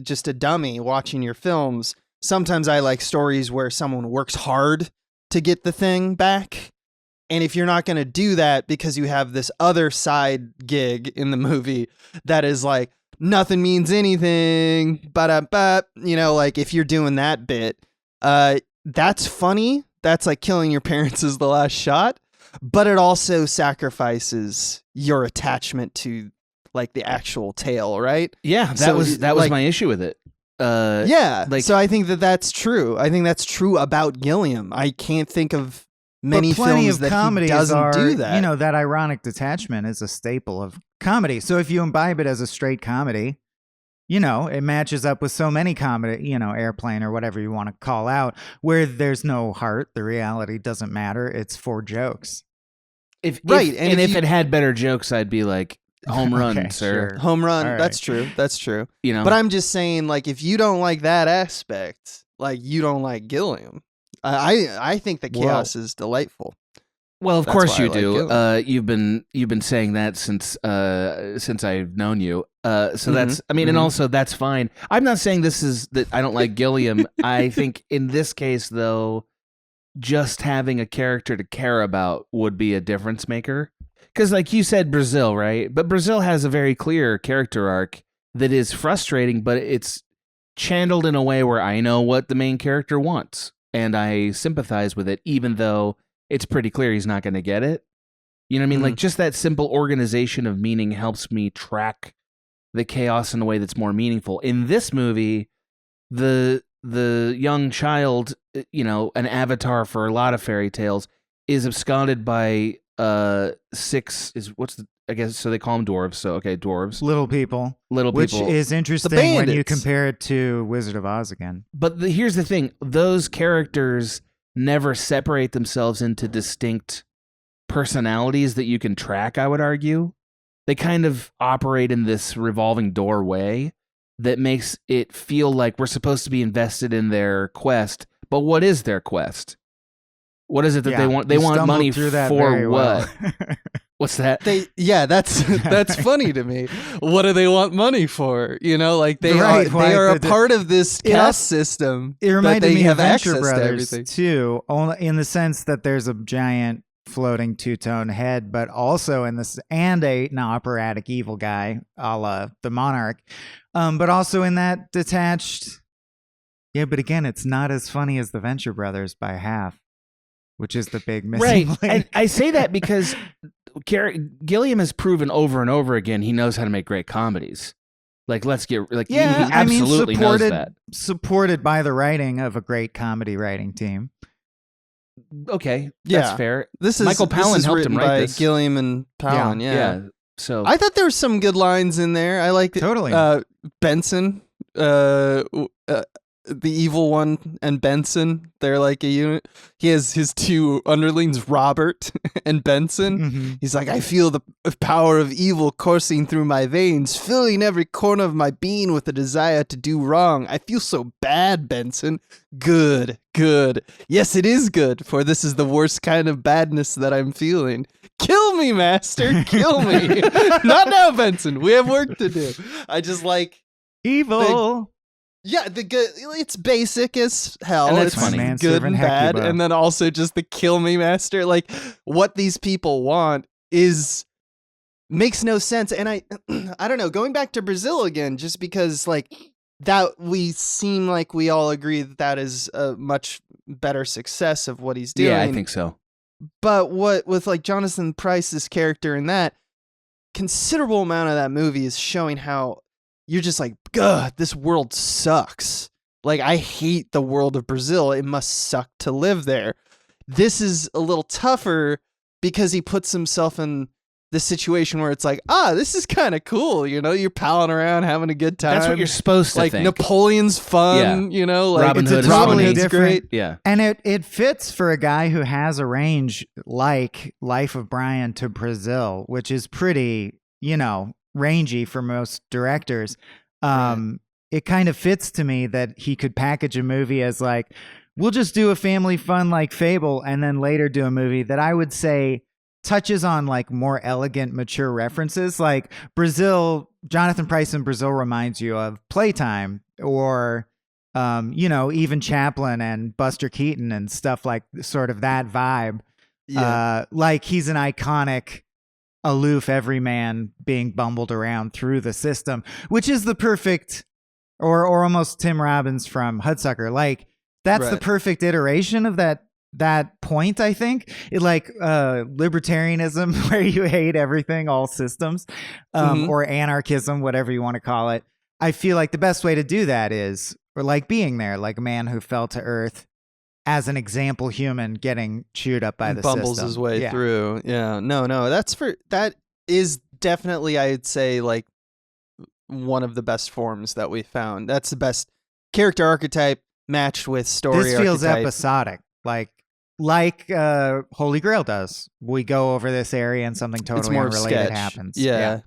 [SPEAKER 1] just a dummy watching your films, sometimes I like stories where someone works hard to get the thing back. And if you're not going to do that because you have this other side gig in the movie that is like, nothing means anything, like if you're doing that bit, that's funny. That's like killing your parents is the last shot, but it also sacrifices your attachment to like the actual tale, right?
[SPEAKER 4] Yeah, that was my issue with it.
[SPEAKER 1] So I think that's true. I think that's true about Gilliam. I can't think of many films that he doesn't do that.
[SPEAKER 3] You know, that ironic detachment is a staple of comedy. So if you imbibe it as a straight comedy, you know, it matches up with so many comedy, you know, Airplane or whatever you want to call out, where there's no heart. The reality doesn't matter. It's for jokes.
[SPEAKER 4] If it had better jokes, I'd be like, home run,
[SPEAKER 3] okay,
[SPEAKER 4] sir.
[SPEAKER 3] Sure.
[SPEAKER 1] Home run.
[SPEAKER 3] All
[SPEAKER 1] That's true. That's true.
[SPEAKER 4] You know,
[SPEAKER 1] but I'm just saying, like, if you don't like that aspect, like, you don't like Gilliam. I think the chaos is delightful.
[SPEAKER 4] Well, of
[SPEAKER 1] That's
[SPEAKER 4] course
[SPEAKER 1] why
[SPEAKER 4] you
[SPEAKER 1] I
[SPEAKER 4] do.
[SPEAKER 1] like
[SPEAKER 4] You've been saying that since I've known you. So that's, I mean, and also that's fine. I'm not saying that I don't like Gilliam. I think in this case, though, just having a character to care about would be a difference maker. because like you said, Brazil, right? But Brazil has a very clear character arc that is frustrating, but it's channeled in a way where I know what the main character wants, and I sympathize with it, even though it's pretty clear he's not going to get it. You know what I mean? Like, just that simple organization of meaning helps me track the chaos in a way that's more meaningful. In this movie, the young child, an avatar for a lot of fairy tales, is absconded by I guess so they call them dwarves. So okay, dwarves,
[SPEAKER 3] Little people,
[SPEAKER 4] which
[SPEAKER 3] is interesting when you compare it to Wizard of Oz again.
[SPEAKER 4] But here's the thing: those characters never separate themselves into distinct personalities that you can track. I would argue they kind of operate in this revolving door way that makes it feel like we're supposed to be invested in their quest. But what is their quest? What is it that they want? They want money for what?
[SPEAKER 3] Well.
[SPEAKER 4] What's that?
[SPEAKER 1] That's funny to me. What do they want money for? Like they are a part of this caste system.
[SPEAKER 3] It reminded me of Venture
[SPEAKER 1] access
[SPEAKER 3] Brothers
[SPEAKER 1] to
[SPEAKER 3] too, only in the sense that there's a giant floating two-tone head, but also in this, and an operatic evil guy, a la the Monarch, but also in that detached. Yeah, but again, it's not as funny as the Venture Brothers by half, which is the big missing link.
[SPEAKER 4] And I say that because Gilliam has proven over and over again he knows how to make great comedies. Like, he absolutely knows that.
[SPEAKER 3] Supported by the writing of a great comedy writing team.
[SPEAKER 4] Okay, that's fair. Michael Palin
[SPEAKER 1] this is
[SPEAKER 4] helped him write this.
[SPEAKER 1] Gilliam and Palin, yeah.
[SPEAKER 4] So
[SPEAKER 1] I thought there were some good lines in there. I liked
[SPEAKER 3] totally.
[SPEAKER 1] Benson, the evil one, and Benson. They're like a unit. He has his two underlings, Robert and Benson.
[SPEAKER 3] Mm-hmm.
[SPEAKER 1] He's like, I feel the power of evil coursing through my veins, filling every corner of my being with a desire to do wrong. I feel so bad, Benson. Good. Yes, it is good, for this is the worst kind of badness that I'm feeling. Kill me, master. Kill me. Not now, Benson. We have work to do. I just like
[SPEAKER 3] evil.
[SPEAKER 1] It's basic as hell.
[SPEAKER 4] And that's
[SPEAKER 1] it's
[SPEAKER 4] funny.
[SPEAKER 1] Good and bad, and then also just the kill me master. Like, what these people want makes no sense. And I don't know. Going back to Brazil again, just because like that, we seem like we all agree that is a much better success of what he's doing.
[SPEAKER 4] Yeah, I think so.
[SPEAKER 1] But what with like Jonathan Pryce's character in that, considerable amount of that movie is showing how you're just like, God, this world sucks. Like, I hate the world of Brazil. It must suck to live there. This is a little tougher because he puts himself in the situation where it's like, this is kind of cool. You're palling around, having a good time.
[SPEAKER 4] That's what you're supposed to think.
[SPEAKER 1] Like, Napoleon's fun, like
[SPEAKER 4] Robin Hood is
[SPEAKER 1] Robin
[SPEAKER 4] funny.
[SPEAKER 1] Hood's great.
[SPEAKER 4] Yeah.
[SPEAKER 3] And it fits for a guy who has a range like Life of Brian to Brazil, which is pretty, rangy for most directors. It kind of fits to me that he could package a movie as like, we'll just do a family fun like Fable, and then later do a movie that I would say touches on like more elegant, mature references. Like Brazil, Jonathan Pryce in Brazil reminds you of Playtime, or even Chaplin and Buster Keaton and stuff, like sort of that vibe.
[SPEAKER 1] Yeah.
[SPEAKER 3] Like he's an iconic, aloof everyman being bumbled around through the system, which is the perfect, or almost Tim Robbins from Hudsucker. Like that's the perfect iteration of that point, I think. It like libertarianism, where you hate everything, all systems, or anarchism, whatever you want to call it. I feel like the best way to do that is, or like Being There, like a man who fell to earth as an example human getting chewed up by the
[SPEAKER 1] bumbles
[SPEAKER 3] system.
[SPEAKER 1] His way through. Yeah, no, that is definitely, I'd say, like one of the best forms that we found. That's the best character archetype matched with story.
[SPEAKER 3] This feels
[SPEAKER 1] archetype.
[SPEAKER 3] episodic, like Holy Grail does. We go over this area and something totally unrelated happens.
[SPEAKER 1] Yeah.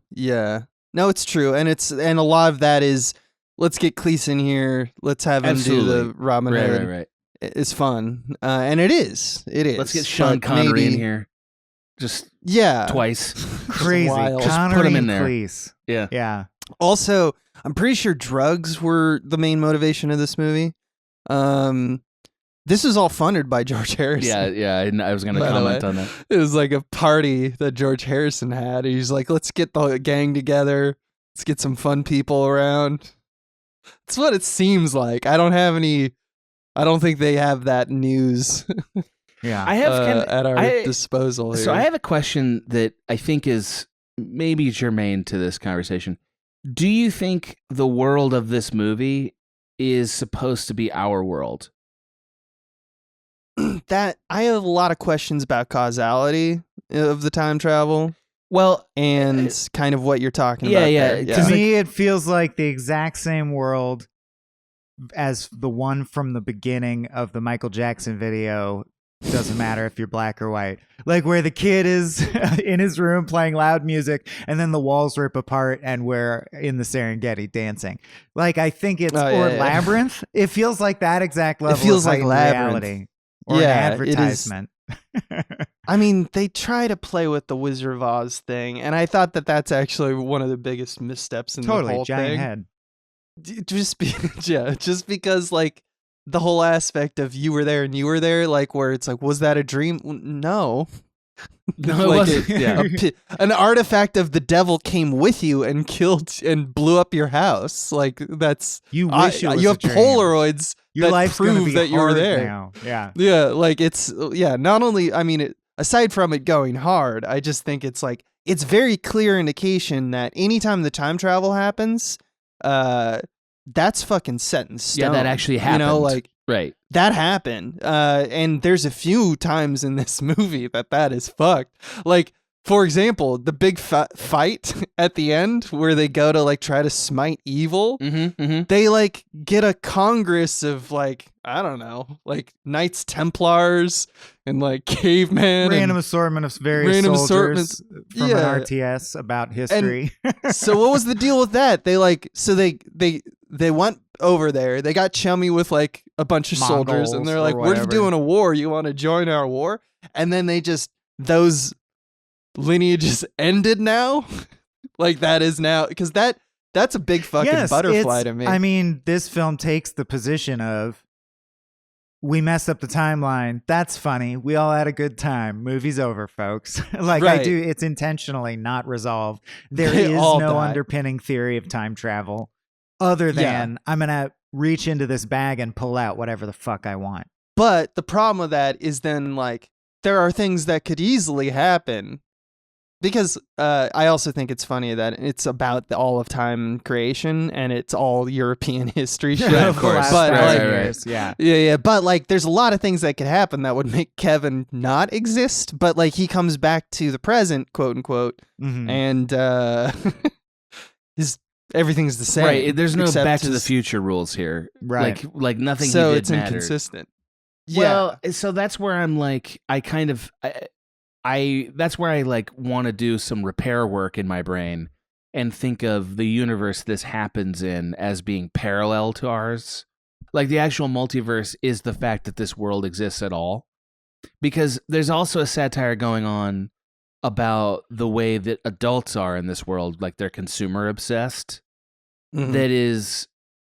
[SPEAKER 1] No, it's true, and a lot of that is, let's get Cleese in here. Let's have him do the Robin Hood.
[SPEAKER 4] Right.
[SPEAKER 1] It's fun, and it is.
[SPEAKER 4] Let's get Sean Connery in here, just twice.
[SPEAKER 3] Crazy,
[SPEAKER 1] Wild.
[SPEAKER 3] Connery,
[SPEAKER 4] just put him in there.
[SPEAKER 3] Cleese. Yeah.
[SPEAKER 1] Also, I'm pretty sure drugs were the main motivation of this movie. This was all funded by George Harrison.
[SPEAKER 4] Yeah. I was going to
[SPEAKER 1] By the
[SPEAKER 4] comment
[SPEAKER 1] way.
[SPEAKER 4] on that.
[SPEAKER 1] It was like a party that George Harrison had. He's like, let's get the gang together. Let's get some fun people around. It's what it seems like. I don't think they have that news
[SPEAKER 3] Yeah.
[SPEAKER 4] I have
[SPEAKER 1] at our disposal here.
[SPEAKER 4] So I have a question that I think is maybe germane to this conversation. Do you think the world of this movie is supposed to be our world?
[SPEAKER 1] That I have a lot of questions about causality of the time travel.
[SPEAKER 4] Well,
[SPEAKER 1] And kind of what you're talking
[SPEAKER 4] Yeah,
[SPEAKER 1] about.
[SPEAKER 4] yeah.
[SPEAKER 1] there.
[SPEAKER 3] To me, it feels like the exact same world as the one from the beginning of the Michael Jackson video. Doesn't matter if you're black or white. Like where the kid is in his room playing loud music and then the walls rip apart and we're in the Serengeti dancing. Like I think it's or Labyrinth. It feels like that exact level.
[SPEAKER 1] It feels
[SPEAKER 3] of
[SPEAKER 1] like Labyrinth.
[SPEAKER 3] reality or
[SPEAKER 1] Yeah,
[SPEAKER 3] an
[SPEAKER 1] it is.
[SPEAKER 3] advertisement.
[SPEAKER 1] I mean, they try to play with the Wizard of Oz thing, and I thought that that's actually one of the biggest missteps in the
[SPEAKER 3] Totally
[SPEAKER 1] whole
[SPEAKER 3] giant
[SPEAKER 1] thing.
[SPEAKER 3] head.
[SPEAKER 1] Just because like the whole aspect of you were there and you were there, like where it's like, was that a dream? No.
[SPEAKER 4] No, it
[SPEAKER 1] Like
[SPEAKER 4] wasn't. Yeah.
[SPEAKER 1] an artifact of the devil came with you and killed and blew up your house. Like that's
[SPEAKER 3] You wish it was
[SPEAKER 1] you
[SPEAKER 3] a
[SPEAKER 1] have
[SPEAKER 3] dream.
[SPEAKER 1] Polaroids
[SPEAKER 3] Your
[SPEAKER 1] that
[SPEAKER 3] life's gonna
[SPEAKER 1] prove
[SPEAKER 3] be
[SPEAKER 1] that you were
[SPEAKER 3] hard
[SPEAKER 1] there.
[SPEAKER 3] now. Yeah.
[SPEAKER 1] Yeah, like it's not only I mean aside from it going hard, I just think it's like it's very clear indication that anytime the time travel happens, that's fucking set in stone.
[SPEAKER 4] Yeah, that actually happened.
[SPEAKER 1] You know, like
[SPEAKER 4] Right.
[SPEAKER 1] that happened. And there's a few times in this movie that is fucked. Like, for example, the big fight at the end where they go to like try to smite evil.
[SPEAKER 4] Mm-hmm.
[SPEAKER 1] They like get a congress of like, I don't know, like Knights Templars and like cavemen.
[SPEAKER 3] Random
[SPEAKER 1] and
[SPEAKER 3] assortment of various
[SPEAKER 1] random
[SPEAKER 3] soldiers
[SPEAKER 1] assortments.
[SPEAKER 3] from
[SPEAKER 1] Yeah.
[SPEAKER 3] an RTS about history.
[SPEAKER 1] So what was the deal with that? They like, so they went over there. They got chummy with like a bunch of soldiers, and
[SPEAKER 3] Mongols
[SPEAKER 1] they're
[SPEAKER 3] or
[SPEAKER 1] like, "We're
[SPEAKER 3] whatever.
[SPEAKER 1] doing a war. You want to join our war?" And then they just those lineages ended now. Like that is now because that's a big fucking
[SPEAKER 3] Yes,
[SPEAKER 1] butterfly
[SPEAKER 3] it's-
[SPEAKER 1] to me.
[SPEAKER 3] I mean, this film takes the position of we messed up the timeline. That's funny. We all had a good time. Movie's over, folks. Like I
[SPEAKER 1] Right.
[SPEAKER 3] do, it's intentionally not resolved. There
[SPEAKER 1] They
[SPEAKER 3] is
[SPEAKER 1] all
[SPEAKER 3] no
[SPEAKER 1] die.
[SPEAKER 3] underpinning theory of time travel other than I'm gonna reach into this bag and pull out whatever the fuck I want.
[SPEAKER 1] But the problem with that is then like there are things that could easily happen. Because I also think it's funny that it's about all of time creation and it's all European history shit.
[SPEAKER 4] Right, of
[SPEAKER 3] The
[SPEAKER 4] course.
[SPEAKER 3] last
[SPEAKER 1] But,
[SPEAKER 3] 1,000
[SPEAKER 1] like-
[SPEAKER 3] years, yeah.
[SPEAKER 1] Yeah. But like, there's a lot of things that could happen that would make Kevin not exist. But like, he comes back to the present, quote unquote,
[SPEAKER 3] Mhm.
[SPEAKER 1] and everything's the same.
[SPEAKER 4] Right. There's no
[SPEAKER 1] except
[SPEAKER 4] Back to the
[SPEAKER 1] his-
[SPEAKER 4] Future rules here.
[SPEAKER 3] Right.
[SPEAKER 4] Like nothing
[SPEAKER 1] So
[SPEAKER 4] he did
[SPEAKER 1] it's
[SPEAKER 4] mattered.
[SPEAKER 1] inconsistent.
[SPEAKER 4] Well, so that's where I'm like, that's where I like want to do some repair work in my brain and think of the universe this happens in as being parallel to ours. Like the actual multiverse is the fact that this world exists at all. Because there's also a satire going on about the way that adults are in this world, like they're consumer obsessed.
[SPEAKER 1] Mhm.
[SPEAKER 4] That is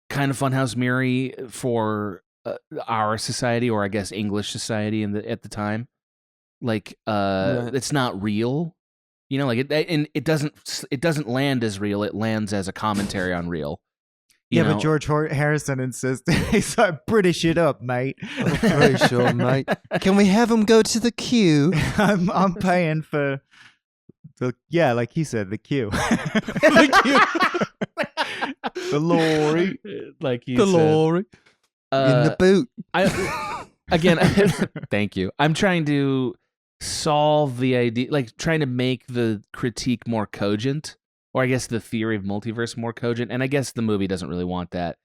[SPEAKER 4] kind of Funhouse Mirror for our society, or I guess English society at the time. Like
[SPEAKER 1] Right.
[SPEAKER 4] it's not real, you know. Like it doesn't land as real. It lands as a commentary on real. You
[SPEAKER 3] Yeah,
[SPEAKER 4] know?
[SPEAKER 3] but George Harrison insisted. He's like, British it up, mate.
[SPEAKER 1] Very sure, mate. Can we have him go to the queue?
[SPEAKER 3] I'm paying for like he said, the queue. The lorry.
[SPEAKER 4] like you
[SPEAKER 1] The
[SPEAKER 4] said.
[SPEAKER 1] lorry in the boot.
[SPEAKER 4] Again, thank you. I'm trying to solve the idea, like trying to make the critique more cogent, or I guess the theory of multiverse more cogent. And I guess the movie doesn't really want that.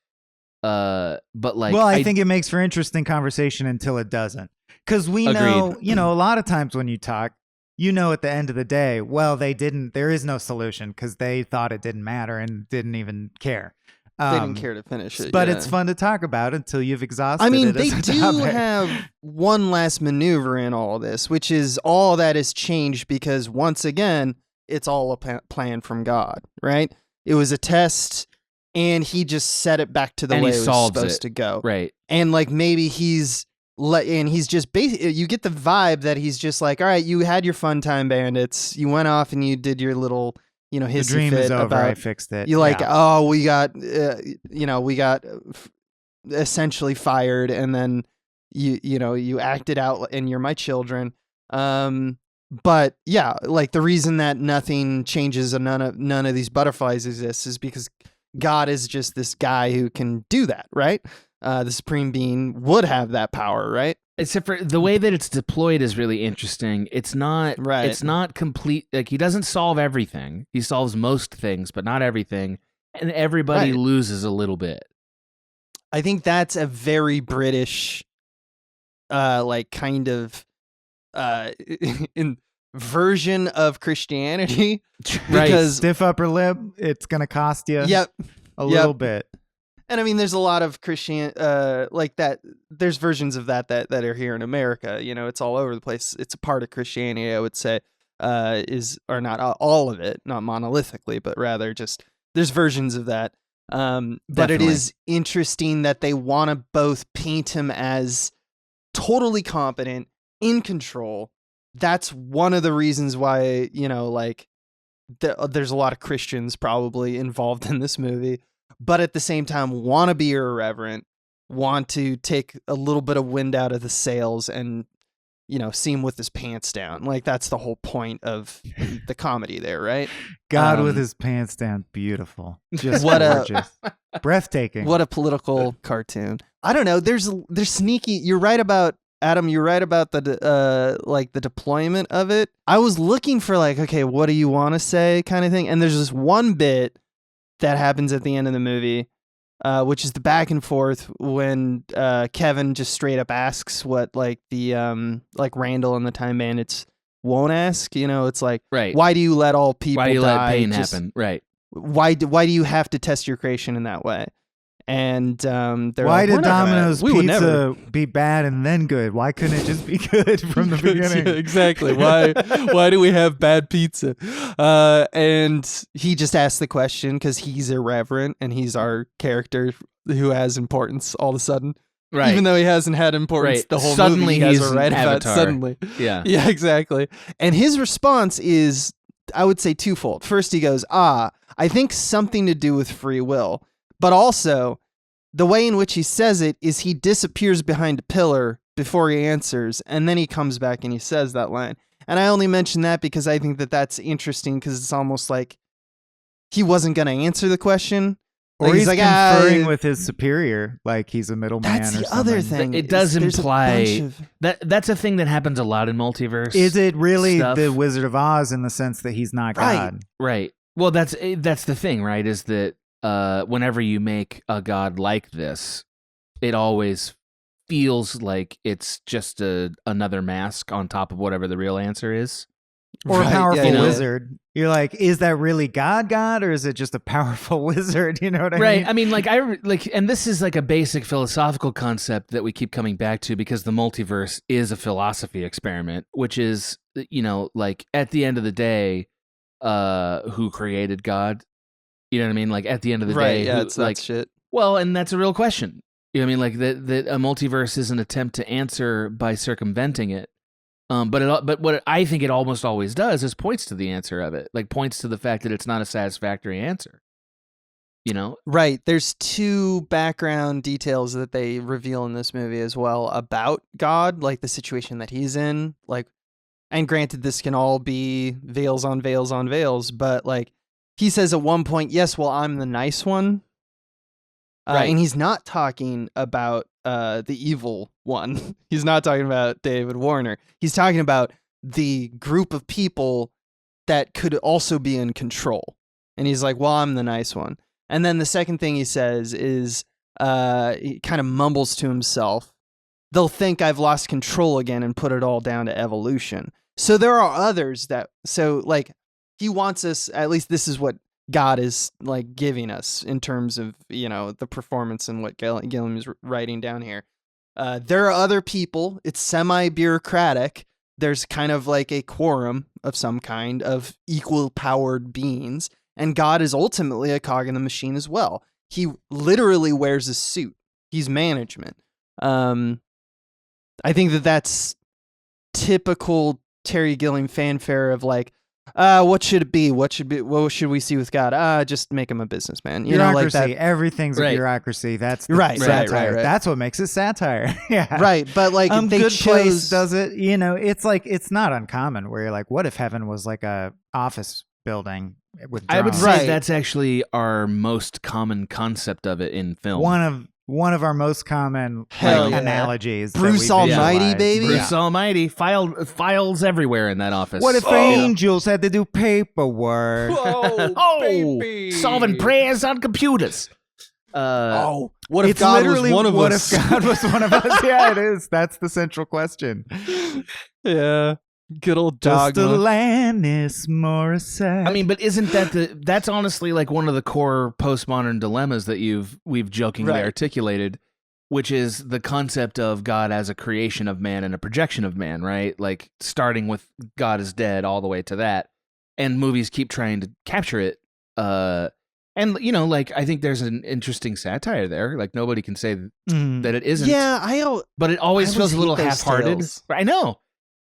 [SPEAKER 4] But like,
[SPEAKER 3] Well, I think it makes for interesting conversation until it doesn't. Because we know,
[SPEAKER 4] Agreed.
[SPEAKER 3] a lot of times when you talk, at the end of the day, well, there is no solution because they thought it didn't matter and didn't even care.
[SPEAKER 1] They didn't care to finish it.
[SPEAKER 3] But
[SPEAKER 1] yeah.
[SPEAKER 3] it's fun to talk about until you've exhausted
[SPEAKER 1] I mean,
[SPEAKER 3] it
[SPEAKER 1] they
[SPEAKER 3] as a
[SPEAKER 1] do
[SPEAKER 3] topic.
[SPEAKER 1] have one last maneuver in all this, which is all that has changed because once again, it's all a plan from God, right? It was a test, and he just set it back to the
[SPEAKER 4] And
[SPEAKER 1] way
[SPEAKER 4] he
[SPEAKER 1] it was
[SPEAKER 4] solves
[SPEAKER 1] supposed
[SPEAKER 4] it.
[SPEAKER 1] to go.
[SPEAKER 4] right.
[SPEAKER 1] And like maybe he's and he's just you get the vibe that he's just like, all right, you had your fun time bandits, you went off and you did your little, you know,
[SPEAKER 3] The
[SPEAKER 1] hissy
[SPEAKER 3] dream
[SPEAKER 1] fit
[SPEAKER 3] is over.
[SPEAKER 1] about,
[SPEAKER 3] I fixed it.
[SPEAKER 1] you like,
[SPEAKER 3] Yeah.
[SPEAKER 1] oh, we got essentially fired, and then you acted out and you're my children. But yeah, like the reason that nothing changes and none of these butterflies exist is because God is just this guy who can do that, right? The supreme being would have that power, right?
[SPEAKER 4] Except for the way that it's deployed is really interesting. It's not
[SPEAKER 1] Right.
[SPEAKER 4] It's not complete. Like, he doesn't solve everything. He solves most things, but not everything. And everybody
[SPEAKER 1] Right.
[SPEAKER 4] loses a little bit.
[SPEAKER 1] I think that's a very British, like kind of, in version of Christianity,
[SPEAKER 4] Right.
[SPEAKER 1] because
[SPEAKER 3] Stiff upper lip, it's going to cost you
[SPEAKER 1] yep.
[SPEAKER 3] a little bit.
[SPEAKER 1] And I mean, there's a lot of Christian, like that. There's versions of that are here in America. You know, it's all over the place. It's a part of Christianity, I would say, or not all of it, not monolithically, but rather just there's versions of that. But it
[SPEAKER 4] Definitely.
[SPEAKER 1] is interesting that they want to both paint him as totally competent, in control. That's one of the reasons why, you know, like there's a lot of Christians probably involved in this movie, but at the same time want to be irreverent, want to take a little bit of wind out of the sails and, you know, see him with his pants down. Like, that's the whole point of the comedy there, right?
[SPEAKER 3] God with his pants down, beautiful, just
[SPEAKER 1] What
[SPEAKER 3] gorgeous, breathtaking.
[SPEAKER 1] What a political cartoon. I don't know. There's sneaky. You're right about Adam. You're right about the like the deployment of it. I was looking for like, okay, what do you want to say, kind of thing. And there's this one bit that happens at the end of the movie, which is the back and forth when Kevin just straight up asks what like the like Randall and the Time Bandits won't ask. You know, it's like,
[SPEAKER 4] Right.
[SPEAKER 1] why do you let all people
[SPEAKER 4] Why do you
[SPEAKER 1] die?
[SPEAKER 4] let pain
[SPEAKER 1] Just-
[SPEAKER 4] happen? Right.
[SPEAKER 1] Why do you have to test your creation in that way? And they're
[SPEAKER 3] Why
[SPEAKER 1] like,
[SPEAKER 3] did
[SPEAKER 1] "We're not gonna-
[SPEAKER 3] Domino's
[SPEAKER 1] we would never."
[SPEAKER 3] pizza be bad and then good? Why couldn't it just be good from the beginning?
[SPEAKER 1] Yeah, exactly. Why do we have bad pizza? And he just asked the question because he's irreverent and he's our character who has importance all of a sudden.
[SPEAKER 4] Right.
[SPEAKER 1] Even though he hasn't had importance
[SPEAKER 4] Right.
[SPEAKER 1] the whole
[SPEAKER 4] Suddenly
[SPEAKER 1] movie,
[SPEAKER 4] he's
[SPEAKER 1] has
[SPEAKER 4] an
[SPEAKER 1] right about
[SPEAKER 4] avatar.
[SPEAKER 1] suddenly.
[SPEAKER 4] Yeah.
[SPEAKER 1] Yeah, exactly. And his response is, I would say, twofold. First, he goes, I think something to do with free will. But also, the way in which he says it is he disappears behind a pillar before he answers, and then he comes back and he says that line. And I only mention that because I think that that's interesting, because it's almost like he wasn't going to answer the question.
[SPEAKER 3] Or
[SPEAKER 1] Like,
[SPEAKER 3] he's
[SPEAKER 1] like,
[SPEAKER 3] conferring with his superior, like he's a middleman.
[SPEAKER 1] that's
[SPEAKER 3] or
[SPEAKER 1] the other
[SPEAKER 3] something.
[SPEAKER 1] thing.
[SPEAKER 4] It does
[SPEAKER 1] There's a bunch
[SPEAKER 4] imply
[SPEAKER 1] of-
[SPEAKER 4] that's a thing that happens a lot in multiverse.
[SPEAKER 3] Is it really
[SPEAKER 4] stuff.
[SPEAKER 3] the Wizard of Oz in the sense that he's not
[SPEAKER 1] Right.
[SPEAKER 3] God?
[SPEAKER 4] Right. Well, that's the thing, right? Is that whenever you make a god like this, it always feels like it's just another mask on top of whatever the real answer is.
[SPEAKER 3] Or
[SPEAKER 1] Right,
[SPEAKER 3] a
[SPEAKER 1] yeah,
[SPEAKER 3] powerful
[SPEAKER 1] yeah.
[SPEAKER 3] wizard. You're like, is that really God, or is it just a powerful wizard? You know what I
[SPEAKER 4] Right.
[SPEAKER 3] mean?
[SPEAKER 4] I mean, like and this is like a basic philosophical concept that we keep coming back to because the multiverse is a philosophy experiment, which is, you know, like at the end of the day, who created God? You know what I mean? Like at the end of the
[SPEAKER 1] right,
[SPEAKER 4] day,
[SPEAKER 1] yeah,
[SPEAKER 4] who,
[SPEAKER 1] it's
[SPEAKER 4] like
[SPEAKER 1] that shit.
[SPEAKER 4] well, and that's a real question. You know what I mean? Like that a multiverse is an attempt to answer by circumventing it. But what I think it almost always does is points to the answer of it, like points to the fact that it's not a satisfactory answer. You know?
[SPEAKER 1] Right. There's two background details that they reveal in this movie as well about God, like the situation that he's in. Like, and granted, this can all be veils on veils on veils, but like he says at one point, yes, well, I'm the nice one.
[SPEAKER 4] Right.
[SPEAKER 1] And he's not talking about the evil one. He's not talking about David Warner. He's talking about the group of people that could also be in control. And he's like, well, I'm the nice one. And then the second thing he says is he kind of mumbles to himself. They'll think I've lost control again and put it all down to evolution. So there are others that, so like he wants us, at least this is what God is like giving us in terms of, you know, the performance and what Gilliam is writing down here. There are other people. It's semi-bureaucratic. There's kind of like a quorum of some kind of equal powered beings. And God is ultimately a cog in the machine as well. He literally wears a suit. He's management. I think that's typical Terry Gilliam fanfare of like, what should it be? What should we see with God? Just make him a businessman. You know, like
[SPEAKER 3] Bureaucracy.
[SPEAKER 1] that.
[SPEAKER 3] Everything's a
[SPEAKER 4] Right.
[SPEAKER 3] bureaucracy. That's the
[SPEAKER 1] Right,
[SPEAKER 3] satire.
[SPEAKER 1] right.
[SPEAKER 3] That's what makes it satire. Yeah.
[SPEAKER 1] Right, but like they
[SPEAKER 3] Good Place
[SPEAKER 1] chose
[SPEAKER 3] does it. You know, it's like it's not uncommon where you're like, what if heaven was like a office building with
[SPEAKER 4] I would
[SPEAKER 3] drones?
[SPEAKER 4] say
[SPEAKER 1] Right.
[SPEAKER 4] that's actually our most common concept of it in film.
[SPEAKER 3] one of our most common
[SPEAKER 1] Hell
[SPEAKER 3] like,
[SPEAKER 1] yeah.
[SPEAKER 3] analogies. that
[SPEAKER 1] Bruce
[SPEAKER 3] we
[SPEAKER 1] Almighty,
[SPEAKER 3] visualize.
[SPEAKER 1] baby.
[SPEAKER 4] Bruce Almighty, files everywhere in that office.
[SPEAKER 3] What if angels had to do paperwork?
[SPEAKER 4] Oh, solving prayers on computers.
[SPEAKER 1] What if
[SPEAKER 3] It's
[SPEAKER 1] God was
[SPEAKER 3] literally
[SPEAKER 1] one of
[SPEAKER 3] what
[SPEAKER 1] us?
[SPEAKER 3] if God was one of us? Yeah, it is. That's the central question.
[SPEAKER 1] Yeah, good old
[SPEAKER 3] Just
[SPEAKER 1] dogma.
[SPEAKER 3] Alanis Morissette.
[SPEAKER 4] I mean, but isn't that that's honestly like one of the core postmodern dilemmas that we've jokingly
[SPEAKER 1] Right.
[SPEAKER 4] articulated, which is the concept of God as a creation of man and a projection of man, right? Like starting with God is dead all the way to that. And movies keep trying to capture it. And you know, like I think there's an interesting satire there. Like nobody can say that it isn't.
[SPEAKER 1] Yeah,
[SPEAKER 4] But it always
[SPEAKER 1] I
[SPEAKER 4] feels a
[SPEAKER 1] hate
[SPEAKER 4] little
[SPEAKER 1] those
[SPEAKER 4] half-hearted.
[SPEAKER 1] tales.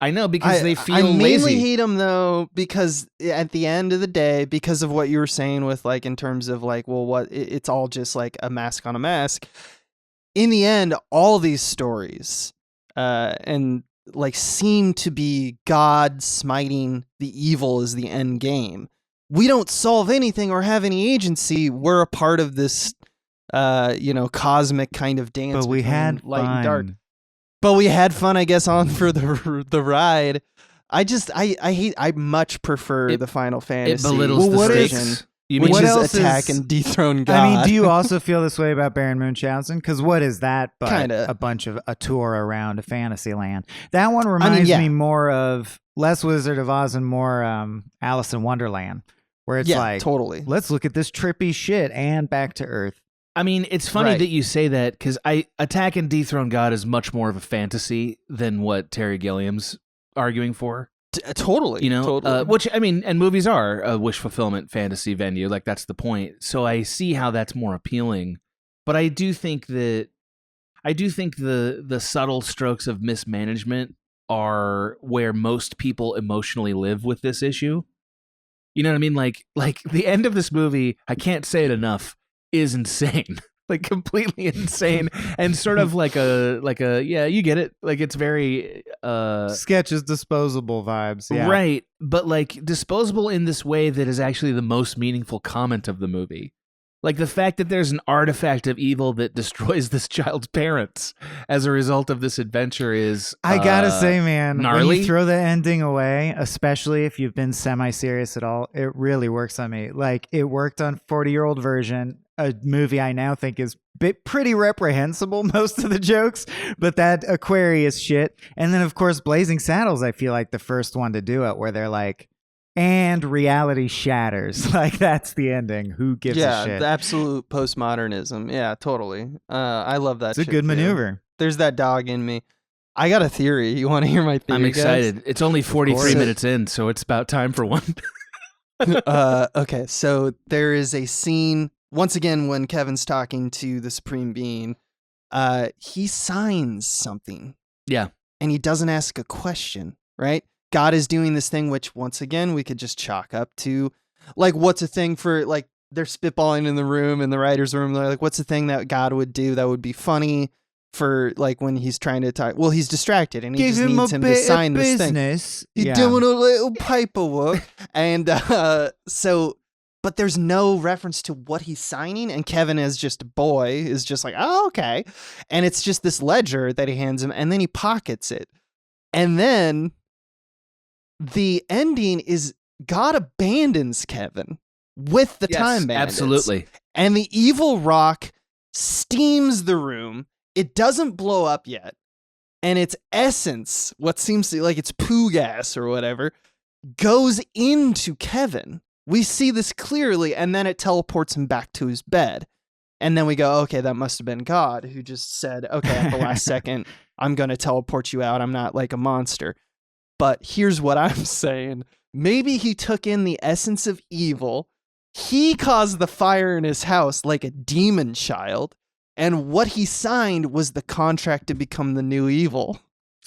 [SPEAKER 4] I know because they feel
[SPEAKER 1] I mainly
[SPEAKER 4] lazy.
[SPEAKER 1] hate them though because at the end of the day, because of what you were saying with like in terms of like, well, it's all just like a mask on a mask. In the end, all these stories, and like seem to be God smiting the evil as the end game. We don't solve anything or have any agency. We're a part of this, cosmic kind of dance.
[SPEAKER 3] but we
[SPEAKER 1] between
[SPEAKER 3] had
[SPEAKER 1] light
[SPEAKER 3] fun.
[SPEAKER 1] and dark. But we had fun, I guess, on for the ride. I much prefer the Final Fantasy.
[SPEAKER 4] It belittles the
[SPEAKER 1] version,
[SPEAKER 4] stakes. You
[SPEAKER 1] which
[SPEAKER 4] mean
[SPEAKER 3] What
[SPEAKER 1] is
[SPEAKER 3] else
[SPEAKER 1] attack
[SPEAKER 3] is-
[SPEAKER 1] and dethrone God.
[SPEAKER 3] I mean, do you also feel this way about Baron Munchausen? Because what is that but
[SPEAKER 1] Kinda.
[SPEAKER 3] a bunch of a tour around a fantasy land? That one reminds
[SPEAKER 1] yeah.
[SPEAKER 3] me more of less Wizard of Oz and more Alice in Wonderland, where it's
[SPEAKER 1] yeah,
[SPEAKER 3] like,
[SPEAKER 1] totally.
[SPEAKER 3] let's look at this trippy shit and back to Earth.
[SPEAKER 4] I mean, it's funny
[SPEAKER 1] Right.
[SPEAKER 4] that you say that because Attack and Dethrone God is much more of a fantasy than what Terry Gilliam's arguing for.
[SPEAKER 1] Totally.
[SPEAKER 4] You know,
[SPEAKER 1] totally.
[SPEAKER 4] which I mean, and movies are a wish fulfillment fantasy venue. Like that's the point. So I see how that's more appealing. But I do think the subtle strokes of mismanagement are where most people emotionally live with this issue. You know what I mean? Like the end of this movie, I can't say it enough, is insane. Like completely insane and sort of like a yeah, you get it. Like it's very
[SPEAKER 3] Sketches disposable vibes. Yeah.
[SPEAKER 4] right, but like disposable in this way that is actually the most meaningful comment of the movie. Like the fact that there's an artifact of evil that destroys this child's parents as a result of this adventure is
[SPEAKER 3] I gotta say, man, when
[SPEAKER 4] gnarly.
[SPEAKER 3] you throw the ending away, especially if you've been semi-serious at all, it really works on me. Like it worked on 40-year-old version, a movie I now think is pretty reprehensible, most of the jokes, but that Aquarius shit. And then, of course, Blazing Saddles, I feel like the first one to do it, where they're like, and reality shatters. Like that's the ending. Who gives a shit?
[SPEAKER 1] the absolute postmodernism. Yeah, totally. I love that.
[SPEAKER 3] It's a
[SPEAKER 1] shit,
[SPEAKER 3] good
[SPEAKER 1] too.
[SPEAKER 3] maneuver.
[SPEAKER 1] There's that dog in me. I got a theory. You want to hear my theory?
[SPEAKER 4] I'm
[SPEAKER 1] guys?
[SPEAKER 4] excited. It's only 43
[SPEAKER 1] course.
[SPEAKER 4] minutes in, so it's about time for one.
[SPEAKER 1] Okay, so there is a scene once again when Kevin's talking to the Supreme Being. He signs something.
[SPEAKER 4] Yeah.
[SPEAKER 1] And he doesn't ask a question, right? God is doing this thing, which once again we could just chalk up to, like, what's a thing for like they're spitballing in the room in the writer's room. They're like, what's the thing that God would do that would be funny for like when he's trying to talk? Well, he's distracted and he
[SPEAKER 3] Give
[SPEAKER 1] just
[SPEAKER 3] him
[SPEAKER 1] needs
[SPEAKER 3] a
[SPEAKER 1] him to
[SPEAKER 3] bit
[SPEAKER 1] sign
[SPEAKER 3] of
[SPEAKER 1] this thing.
[SPEAKER 3] business.
[SPEAKER 1] He's
[SPEAKER 3] Yeah.
[SPEAKER 1] doing a little paperwork. And but there's no reference to what he's signing. And Kevin, as just a boy, is just like, oh, okay. And it's just this ledger that he hands him, and then he pockets it. And then the ending is God abandons Kevin with the Time Bandits.
[SPEAKER 4] Absolutely.
[SPEAKER 1] And the evil rock steams the room. It doesn't blow up yet. And its essence, what seems to like it's poo gas or whatever, goes into Kevin. We see this clearly, and then it teleports him back to his bed. And then we go, okay, that must have been God who just said, okay, at the last second, I'm going to teleport you out. I'm not like a monster. But here's what I'm saying. Maybe he took in the essence of evil. He caused the fire in his house like a demon child. And what he signed was the contract to become the new evil.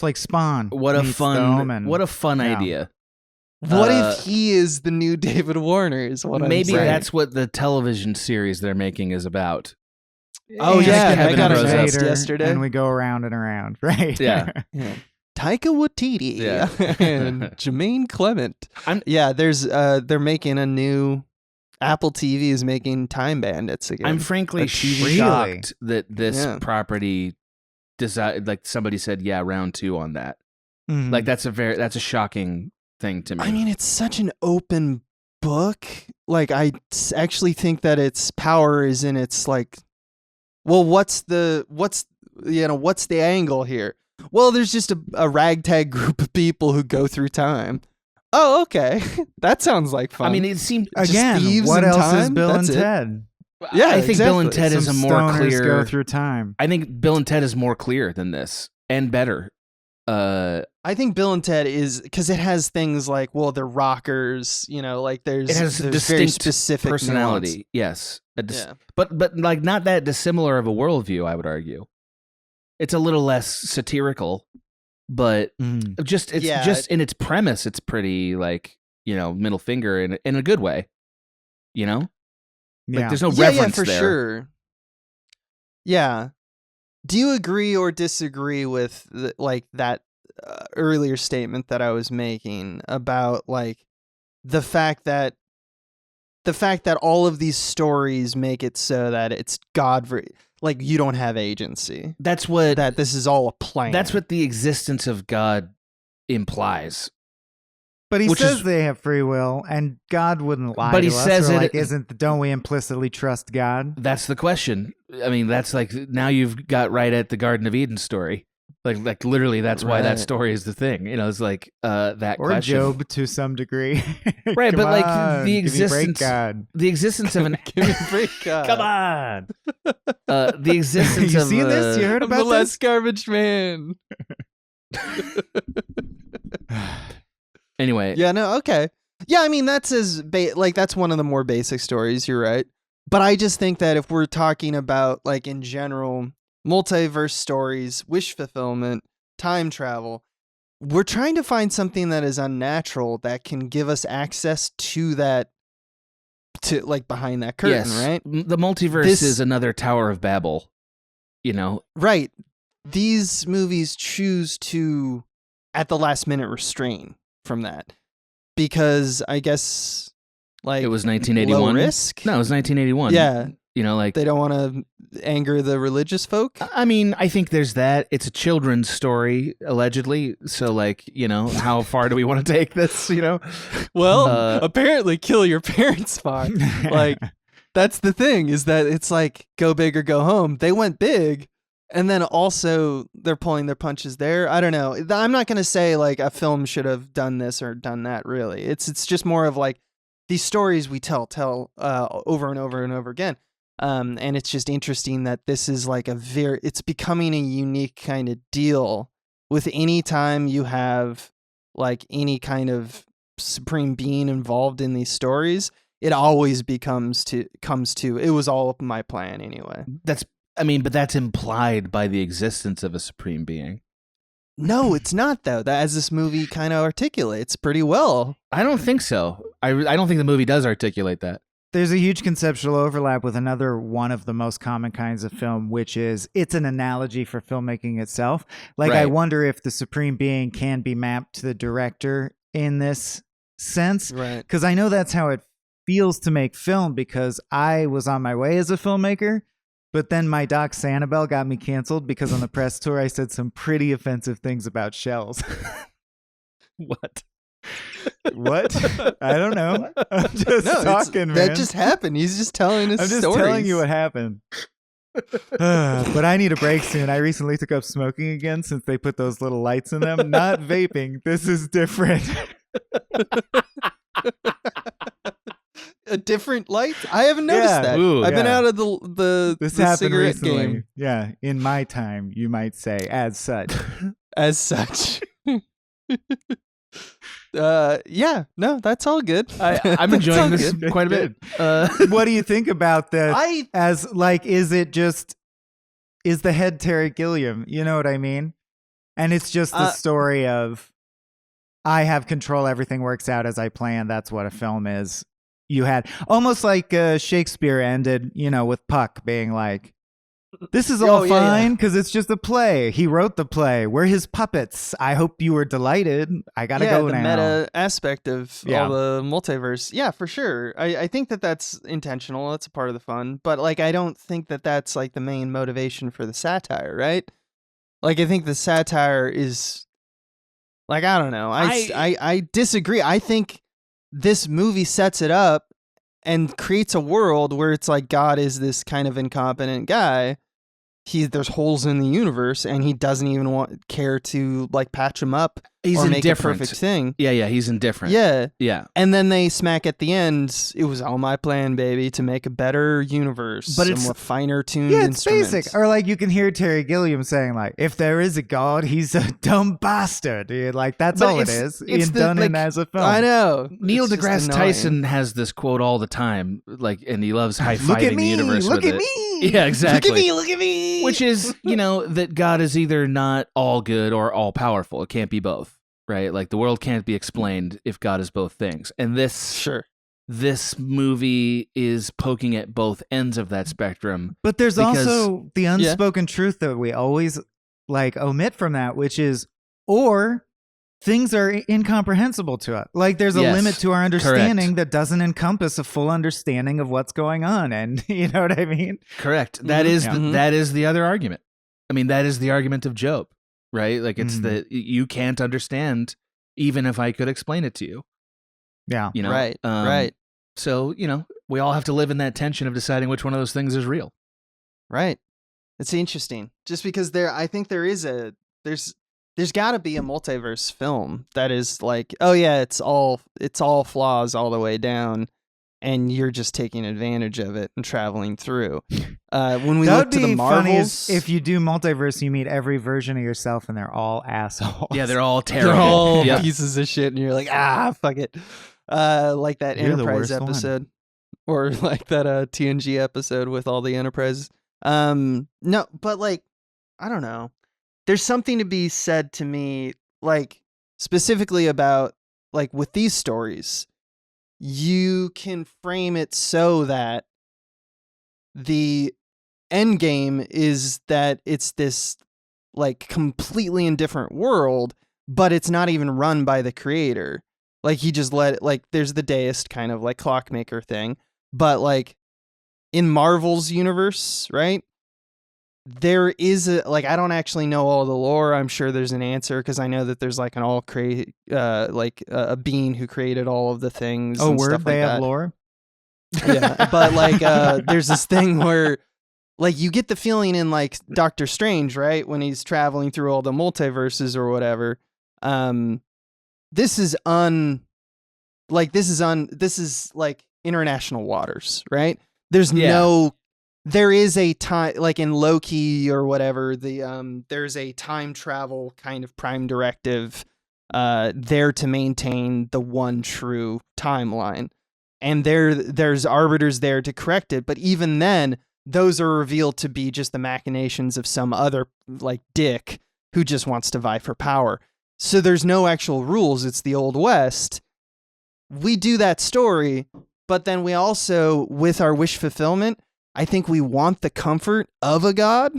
[SPEAKER 3] It's like Spawn.
[SPEAKER 4] What a
[SPEAKER 3] meets
[SPEAKER 4] fun
[SPEAKER 3] yeah.
[SPEAKER 4] idea.
[SPEAKER 1] What if he is the new David Warner? Is what
[SPEAKER 4] maybe
[SPEAKER 1] I'm saying.
[SPEAKER 4] that's what the television series they're making is about.
[SPEAKER 1] Oh
[SPEAKER 3] And
[SPEAKER 1] yeah,
[SPEAKER 4] Kevin
[SPEAKER 1] I got
[SPEAKER 4] Rose
[SPEAKER 1] announced
[SPEAKER 3] Vader,
[SPEAKER 1] yesterday.
[SPEAKER 3] and we go around and around, right?
[SPEAKER 4] Yeah.
[SPEAKER 1] Yeah. Taika Waititi
[SPEAKER 4] Yeah.
[SPEAKER 1] and Jermaine Clement.
[SPEAKER 4] I'm-
[SPEAKER 1] There's they're making a new Apple TV is making Time Bandits again.
[SPEAKER 4] I'm frankly
[SPEAKER 1] A TV
[SPEAKER 3] Really?
[SPEAKER 4] shocked that this
[SPEAKER 1] Yeah.
[SPEAKER 4] property like somebody said, yeah, round 2 on that.
[SPEAKER 3] Mhm.
[SPEAKER 4] Like that's a shocking thing to me.
[SPEAKER 1] I mean, it's such an open book. Like I actually think that its power is in its like, well, what's the angle here? Well, there's just a ragtag group of people who go through time. Oh, okay. That sounds like fun.
[SPEAKER 4] I mean, it seemed
[SPEAKER 1] Just
[SPEAKER 3] Again,
[SPEAKER 1] thieves
[SPEAKER 3] what
[SPEAKER 1] in
[SPEAKER 3] else is
[SPEAKER 1] time?
[SPEAKER 3] Bill and
[SPEAKER 1] That's it.
[SPEAKER 3] Ted?
[SPEAKER 1] Yeah,
[SPEAKER 4] I think Bill and
[SPEAKER 1] exactly.
[SPEAKER 4] Ted is a
[SPEAKER 3] Some
[SPEAKER 4] more
[SPEAKER 3] stoners
[SPEAKER 4] clear.
[SPEAKER 3] go through time.
[SPEAKER 4] I think Bill and Ted is more clear than this and better.
[SPEAKER 1] I think Bill and Ted is because it has things like, well, they're rockers, like there's
[SPEAKER 4] It has a
[SPEAKER 1] there's very
[SPEAKER 4] distinct
[SPEAKER 1] specific
[SPEAKER 4] personality. Yes,
[SPEAKER 1] nuance.
[SPEAKER 4] but like not that dissimilar of a worldview. I would argue it's a little less satirical, but
[SPEAKER 3] Mhm.
[SPEAKER 4] just in its premise, it's pretty like middle finger in a good way. Like
[SPEAKER 3] Yeah.
[SPEAKER 4] there's no
[SPEAKER 1] Yeah,
[SPEAKER 4] reverence
[SPEAKER 1] for
[SPEAKER 4] there.
[SPEAKER 1] sure. Yeah. Do you agree or disagree with that earlier statement that I was making about like the fact that all of these stories make it so that it's like you don't have agency,
[SPEAKER 4] That's what
[SPEAKER 1] that this is all a plan.
[SPEAKER 4] That's what the existence of God implies.
[SPEAKER 3] But he
[SPEAKER 4] Which
[SPEAKER 3] says
[SPEAKER 4] is-
[SPEAKER 3] they have free will, and God wouldn't lie
[SPEAKER 4] But
[SPEAKER 3] to
[SPEAKER 4] he
[SPEAKER 3] us.
[SPEAKER 4] says
[SPEAKER 3] Or,
[SPEAKER 4] it-
[SPEAKER 3] like, don't we implicitly trust God?
[SPEAKER 4] That's the question. I mean, that's like now you've got right at the Garden of Eden story. Like literally, that's why that
[SPEAKER 1] Right.
[SPEAKER 4] story is the thing. It's like that
[SPEAKER 3] Or
[SPEAKER 4] question.
[SPEAKER 3] Job to some degree.
[SPEAKER 4] Right,
[SPEAKER 3] Come
[SPEAKER 4] but, like,
[SPEAKER 3] on,
[SPEAKER 4] the
[SPEAKER 3] give me a break,
[SPEAKER 4] existence-
[SPEAKER 3] God.
[SPEAKER 4] The existence of an
[SPEAKER 1] Give me a break, God.
[SPEAKER 4] come on. The existence
[SPEAKER 3] You
[SPEAKER 4] of
[SPEAKER 3] seen this? You heard
[SPEAKER 1] I'm the
[SPEAKER 3] about
[SPEAKER 1] less
[SPEAKER 3] this?
[SPEAKER 1] garbage man.
[SPEAKER 4] Anyway,
[SPEAKER 1] Yeah, no, okay. Yeah, I mean that's that's one of the more basic stories, you're right. But I just think that if we're talking about like in general multiverse stories, wish fulfillment, time travel, we're trying to find something that is unnatural that can give us access to that to like behind that curtain,
[SPEAKER 4] yes,
[SPEAKER 1] right?
[SPEAKER 4] the multiverse
[SPEAKER 1] This-
[SPEAKER 4] is another Tower of Babel.
[SPEAKER 1] Right. These movies choose to at the last minute restrain from that. Because I guess like
[SPEAKER 4] It was 1981.
[SPEAKER 1] low risk?
[SPEAKER 4] No, it was 1981.
[SPEAKER 1] Yeah.
[SPEAKER 4] Like
[SPEAKER 1] They don't want to anger the religious folk.
[SPEAKER 4] I mean, I think there's that. It's a children's story, allegedly. So, like, how far do we want to take this?
[SPEAKER 1] Well, apparently kill your parents fine. Like, that's the thing is that it's like go big or go home. They went big. And then also they're pulling their punches there. I don't know. I'm not going to say like a film should have done this or done that really. It's just more of like these stories we tell over and over and over again. And it's just interesting that this is like it's becoming a unique kind of deal with any time you have like any kind of supreme being involved in these stories, it always comes to it was all my plan anyway.
[SPEAKER 4] but that's implied by the existence of a supreme being.
[SPEAKER 1] No, it's not though. That as this movie kind of articulates pretty well.
[SPEAKER 4] I don't think so. I don't think the movie does articulate that.
[SPEAKER 3] There's a huge conceptual overlap with another one of the most common kinds of film, which is it's an analogy for filmmaking itself. Like, I
[SPEAKER 4] Right.
[SPEAKER 3] wonder if the supreme being can be mapped to the director in this sense.
[SPEAKER 1] Right.
[SPEAKER 3] Because I know that's how it feels to make film, because I was on my way as a filmmaker, but then my doc Sanibel got me canceled because on the press tour I said some pretty offensive things about shells.
[SPEAKER 4] What?
[SPEAKER 3] What? I don't know. I'm just talking, man.
[SPEAKER 1] That just happened. He's just telling us
[SPEAKER 3] I'm just
[SPEAKER 1] stories.
[SPEAKER 3] telling you what happened. But I need a break soon. I recently took up smoking again since they put those little lights in them. Not vaping. This is different.
[SPEAKER 1] A different light? I haven't noticed
[SPEAKER 3] Yeah.
[SPEAKER 1] that.
[SPEAKER 4] Ooh,
[SPEAKER 1] I've been
[SPEAKER 3] yeah.
[SPEAKER 1] out of the
[SPEAKER 3] This
[SPEAKER 1] the
[SPEAKER 3] happened
[SPEAKER 1] cigarette
[SPEAKER 3] recently.
[SPEAKER 1] game
[SPEAKER 3] Yeah, in my time, you might say, as such.
[SPEAKER 1] as such. Yeah, no, that's all good.
[SPEAKER 4] I'm
[SPEAKER 1] That's
[SPEAKER 4] enjoying
[SPEAKER 1] all
[SPEAKER 4] this
[SPEAKER 1] good.
[SPEAKER 4] quite a bit.
[SPEAKER 3] What do you think about that?
[SPEAKER 1] I
[SPEAKER 3] As like, is the head Terry Gilliam? You know what I mean? And it's just the story of I have control, everything works out as I plan. That's what a film is. You had almost like Shakespeare ended, with Puck being like, this is all fine because it's just a play. He wrote the play. We're his puppets. I hope you were delighted. I gotta go now.
[SPEAKER 1] The meta aspect of all the multiverse. Yeah, for sure. I think that that's intentional. That's a part of the fun. But like, I don't think that that's like the main motivation for the satire, right? Like, I think the satire is like, I don't know. I disagree. I think this movie sets it up and creates a world where it's like God is this kind of incompetent guy. There's holes in the universe, and he doesn't even care to like patch him up.
[SPEAKER 4] He's
[SPEAKER 1] or make
[SPEAKER 4] indifferent.
[SPEAKER 1] A perfect thing.
[SPEAKER 4] Yeah, he's indifferent.
[SPEAKER 1] Yeah. And then they smack at the end. It was all my plan, baby, to make a better universe, but it's more finer tuned.
[SPEAKER 3] Yeah, it's basic. Or like you can hear Terry Gilliam saying, like, if there is a God, he's a dumb bastard. Like that's all it is. It's done in as a film.
[SPEAKER 1] I know.
[SPEAKER 4] Neil deGrasse Tyson has this quote all the time, like, and he loves high fiving the universe.
[SPEAKER 3] Look
[SPEAKER 4] with
[SPEAKER 3] at
[SPEAKER 4] it.
[SPEAKER 3] me.
[SPEAKER 4] Yeah, exactly.
[SPEAKER 1] Look at me.
[SPEAKER 4] Which is, that God is either not all good or all powerful. It can't be both, right? Like the world can't be explained if God is both things. And this movie is poking at both ends of that spectrum.
[SPEAKER 3] But there's also the unspoken truth that we always like omit from that, which is, or things are incomprehensible to us. Like there's a limit to our understanding that doesn't encompass a full understanding of what's going on. And you know what I mean?
[SPEAKER 4] Correct. That is that is the other argument. I mean, that is the argument of Job, right? Like it's that you can't understand even if I could explain it to you.
[SPEAKER 3] Yeah.
[SPEAKER 1] Right. Right.
[SPEAKER 4] So, we all have to live in that tension of deciding which one of those things is real.
[SPEAKER 1] Right. It's interesting. Just because I think there's got to be a multiverse film that is like, oh yeah, it's all flaws all the way down, and you're just taking advantage of it and traveling through. When we look to the Marvels,
[SPEAKER 3] if you do multiverse, you meet every version of yourself, and they're all assholes.
[SPEAKER 4] Yeah, they're all terrible.
[SPEAKER 1] They're all pieces of shit, and you're like, fuck it. Like that Enterprise episode, or like that TNG episode with all the Enterprises. No, but like, I don't know. There's something to be said to me, like specifically about like with these stories, you can frame it so that the end game is that it's this like completely indifferent world, but it's not even run by the creator. Like he just let it, like there's the deist kind of like clockmaker thing, but like in Marvel's universe, right? There is I don't actually know all the lore. I'm sure there's an answer because I know that there's like an a being who created all of the things.
[SPEAKER 3] Oh,
[SPEAKER 1] and
[SPEAKER 3] word,
[SPEAKER 1] stuff
[SPEAKER 3] they
[SPEAKER 1] like
[SPEAKER 3] have
[SPEAKER 1] that.
[SPEAKER 3] lore.
[SPEAKER 1] Yeah, but like there's this thing where like you get the feeling in like Doctor Strange, right, when he's traveling through all the multiverses or whatever. This is like international waters, right? There is a time, like in Loki or whatever, there's a time travel kind of prime directive there to maintain the one true timeline. And there's arbiters there to correct it. But even then, those are revealed to be just the machinations of some other like dick who just wants to vie for power. So there's no actual rules. It's the Old West. We do that story, but then we also, with our wish fulfillment, I think we want the comfort of a god.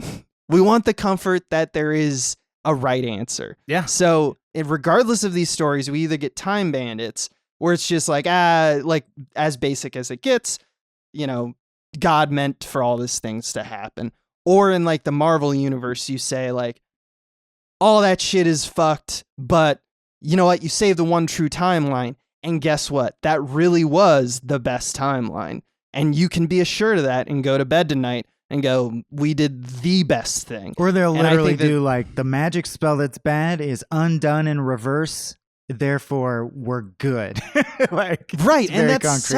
[SPEAKER 1] We want the comfort that there is a right answer.
[SPEAKER 4] Yeah.
[SPEAKER 1] So regardless of these stories, we either get Time Bandits, where it's just like, like as basic as it gets, God meant for all these things to happen. Or in like the Marvel universe, you say like, all that shit is fucked, but you know what? You save the one true timeline. And guess what? That really was the best timeline. And you can be assured of that and go to bed tonight and go, we did the best thing.
[SPEAKER 3] Or they'll literally do like the magic spell that's bad is undone in reverse. Therefore, we're good.
[SPEAKER 1] Right. And that's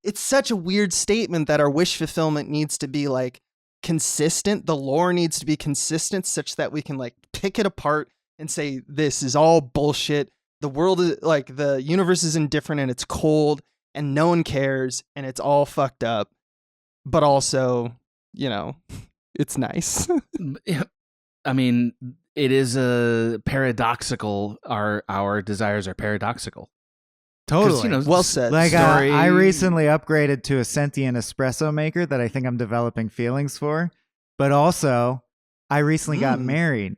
[SPEAKER 1] it's such a weird statement that our wish fulfillment needs to be like consistent. The lore needs to be consistent such that we can like pick it apart and say, this is all bullshit. The world is like the universe is indifferent and it's cold. And no one cares, and it's all fucked up, but also, it's nice.
[SPEAKER 4] I mean, it is a paradoxical. Our desires are paradoxical. 'Cause,
[SPEAKER 3] Totally.
[SPEAKER 4] you know,
[SPEAKER 1] Well said.
[SPEAKER 3] Like
[SPEAKER 4] story-
[SPEAKER 3] I recently upgraded to a sentient espresso maker that I think I'm developing feelings for. But also, I recently got married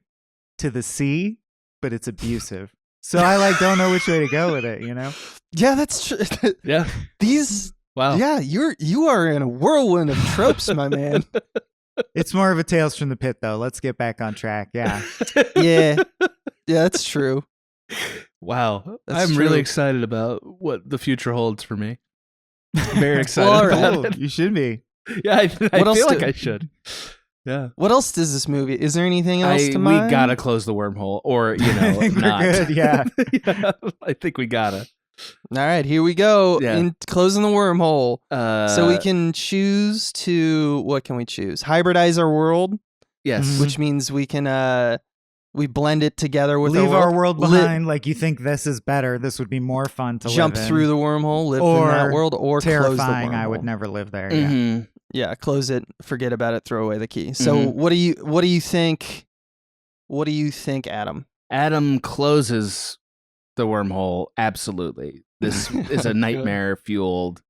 [SPEAKER 3] to the sea, but it's abusive. So I don't know which way to go with it, you know?
[SPEAKER 1] Yeah, that's true.
[SPEAKER 4] Yeah.
[SPEAKER 1] These.
[SPEAKER 4] Wow.
[SPEAKER 1] Yeah, you are in a whirlwind of tropes, my man.
[SPEAKER 3] It's more of a Tales from the Pit, though. Let's get back on track. Yeah.
[SPEAKER 1] Yeah, that's true.
[SPEAKER 4] Wow.
[SPEAKER 1] That's
[SPEAKER 4] I'm really
[SPEAKER 1] true.
[SPEAKER 4] excited about what the future holds for me. Very excited
[SPEAKER 1] Well, all
[SPEAKER 4] about
[SPEAKER 3] Cool.
[SPEAKER 4] it.
[SPEAKER 3] You should be.
[SPEAKER 4] Yeah, I
[SPEAKER 1] What else
[SPEAKER 4] feel like
[SPEAKER 1] do-
[SPEAKER 4] I should. Yeah.
[SPEAKER 1] What else does this movie? Is there anything else to
[SPEAKER 4] We
[SPEAKER 1] mind?
[SPEAKER 4] gotta close the wormhole, or
[SPEAKER 3] I think we're
[SPEAKER 4] not.
[SPEAKER 3] good, yeah.
[SPEAKER 4] Yeah, I think we gotta.
[SPEAKER 1] All right, here we go.
[SPEAKER 4] Yeah.
[SPEAKER 1] In closing the wormhole. So we
[SPEAKER 4] Uh,
[SPEAKER 1] can choose to, what can we choose? Hybridize our world,
[SPEAKER 4] yes.
[SPEAKER 3] Mhm.
[SPEAKER 1] which means we can we blend it together with
[SPEAKER 3] Leave our world
[SPEAKER 1] Li-
[SPEAKER 3] behind. Like you think this is better. This would be more fun to
[SPEAKER 1] jump
[SPEAKER 3] live in.
[SPEAKER 1] through the wormhole, live
[SPEAKER 3] Or
[SPEAKER 1] in that world, or
[SPEAKER 3] Terrifying.
[SPEAKER 1] close the wormhole.
[SPEAKER 3] I would never live there. Yeah.
[SPEAKER 4] Mhm.
[SPEAKER 1] Yeah, close it, forget about it, throw away the key. So
[SPEAKER 4] Mhm.
[SPEAKER 1] what do you think? What do you think, Adam?
[SPEAKER 4] Adam closes the wormhole. Absolutely. This is a nightmare fueled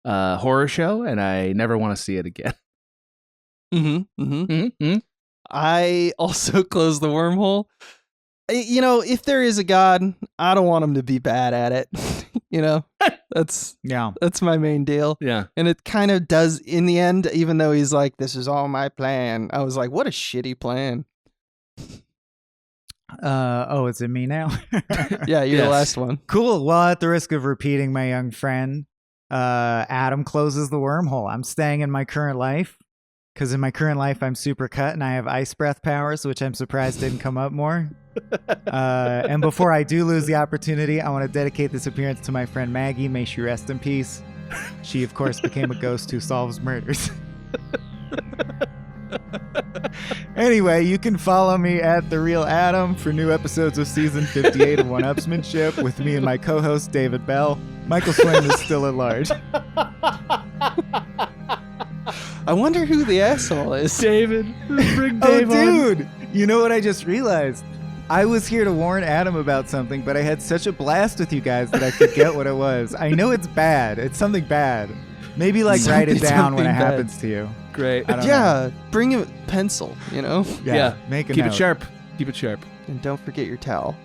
[SPEAKER 4] horror show, and I never want to see it again.
[SPEAKER 1] Mm-hmm. Mm-hmm.
[SPEAKER 4] Mm-hmm.
[SPEAKER 1] I also close the wormhole. You know, if there is a god, I don't want him to be bad at it. You know, that's
[SPEAKER 3] Yeah.
[SPEAKER 1] my main deal.
[SPEAKER 4] Yeah.
[SPEAKER 1] And it kind of does in the end, even though he's like, "This is all my plan." I was like, "What a shitty plan."
[SPEAKER 3] Oh, is it me now?
[SPEAKER 1] Yeah, you're the
[SPEAKER 4] Yes.
[SPEAKER 1] last one.
[SPEAKER 3] Cool. Well, at the risk of repeating my young friend, Adam closes the wormhole. I'm staying in my current life because in my current life, I'm super cut and I have ice breath powers, which I'm surprised didn't come up more. And before I do lose the opportunity, I want to dedicate this appearance to my friend Maggie. May she rest in peace. She, of course, became a ghost who solves murders. Anyway, you can follow me at The Real Adam for new episodes of season 58 of One Upsmanship with me and my co-host David Bell. Michael Swain is still at large.
[SPEAKER 1] I wonder who the asshole is.
[SPEAKER 4] David. Bring
[SPEAKER 3] Oh,
[SPEAKER 4] Dave on.
[SPEAKER 3] dude! You know what I just realized? I was here to warn Adam about something, but I had such a blast with you guys that I forget what it was. I know it's bad. It's something bad. Maybe write it down when it
[SPEAKER 1] Something bad.
[SPEAKER 3] happens to you.
[SPEAKER 4] Great.
[SPEAKER 3] I don't
[SPEAKER 1] Yeah, bring a pencil, you know,
[SPEAKER 3] Yeah. Make a
[SPEAKER 4] Keep
[SPEAKER 3] note.
[SPEAKER 4] it sharp. Keep it sharp.
[SPEAKER 1] and don't forget your towel.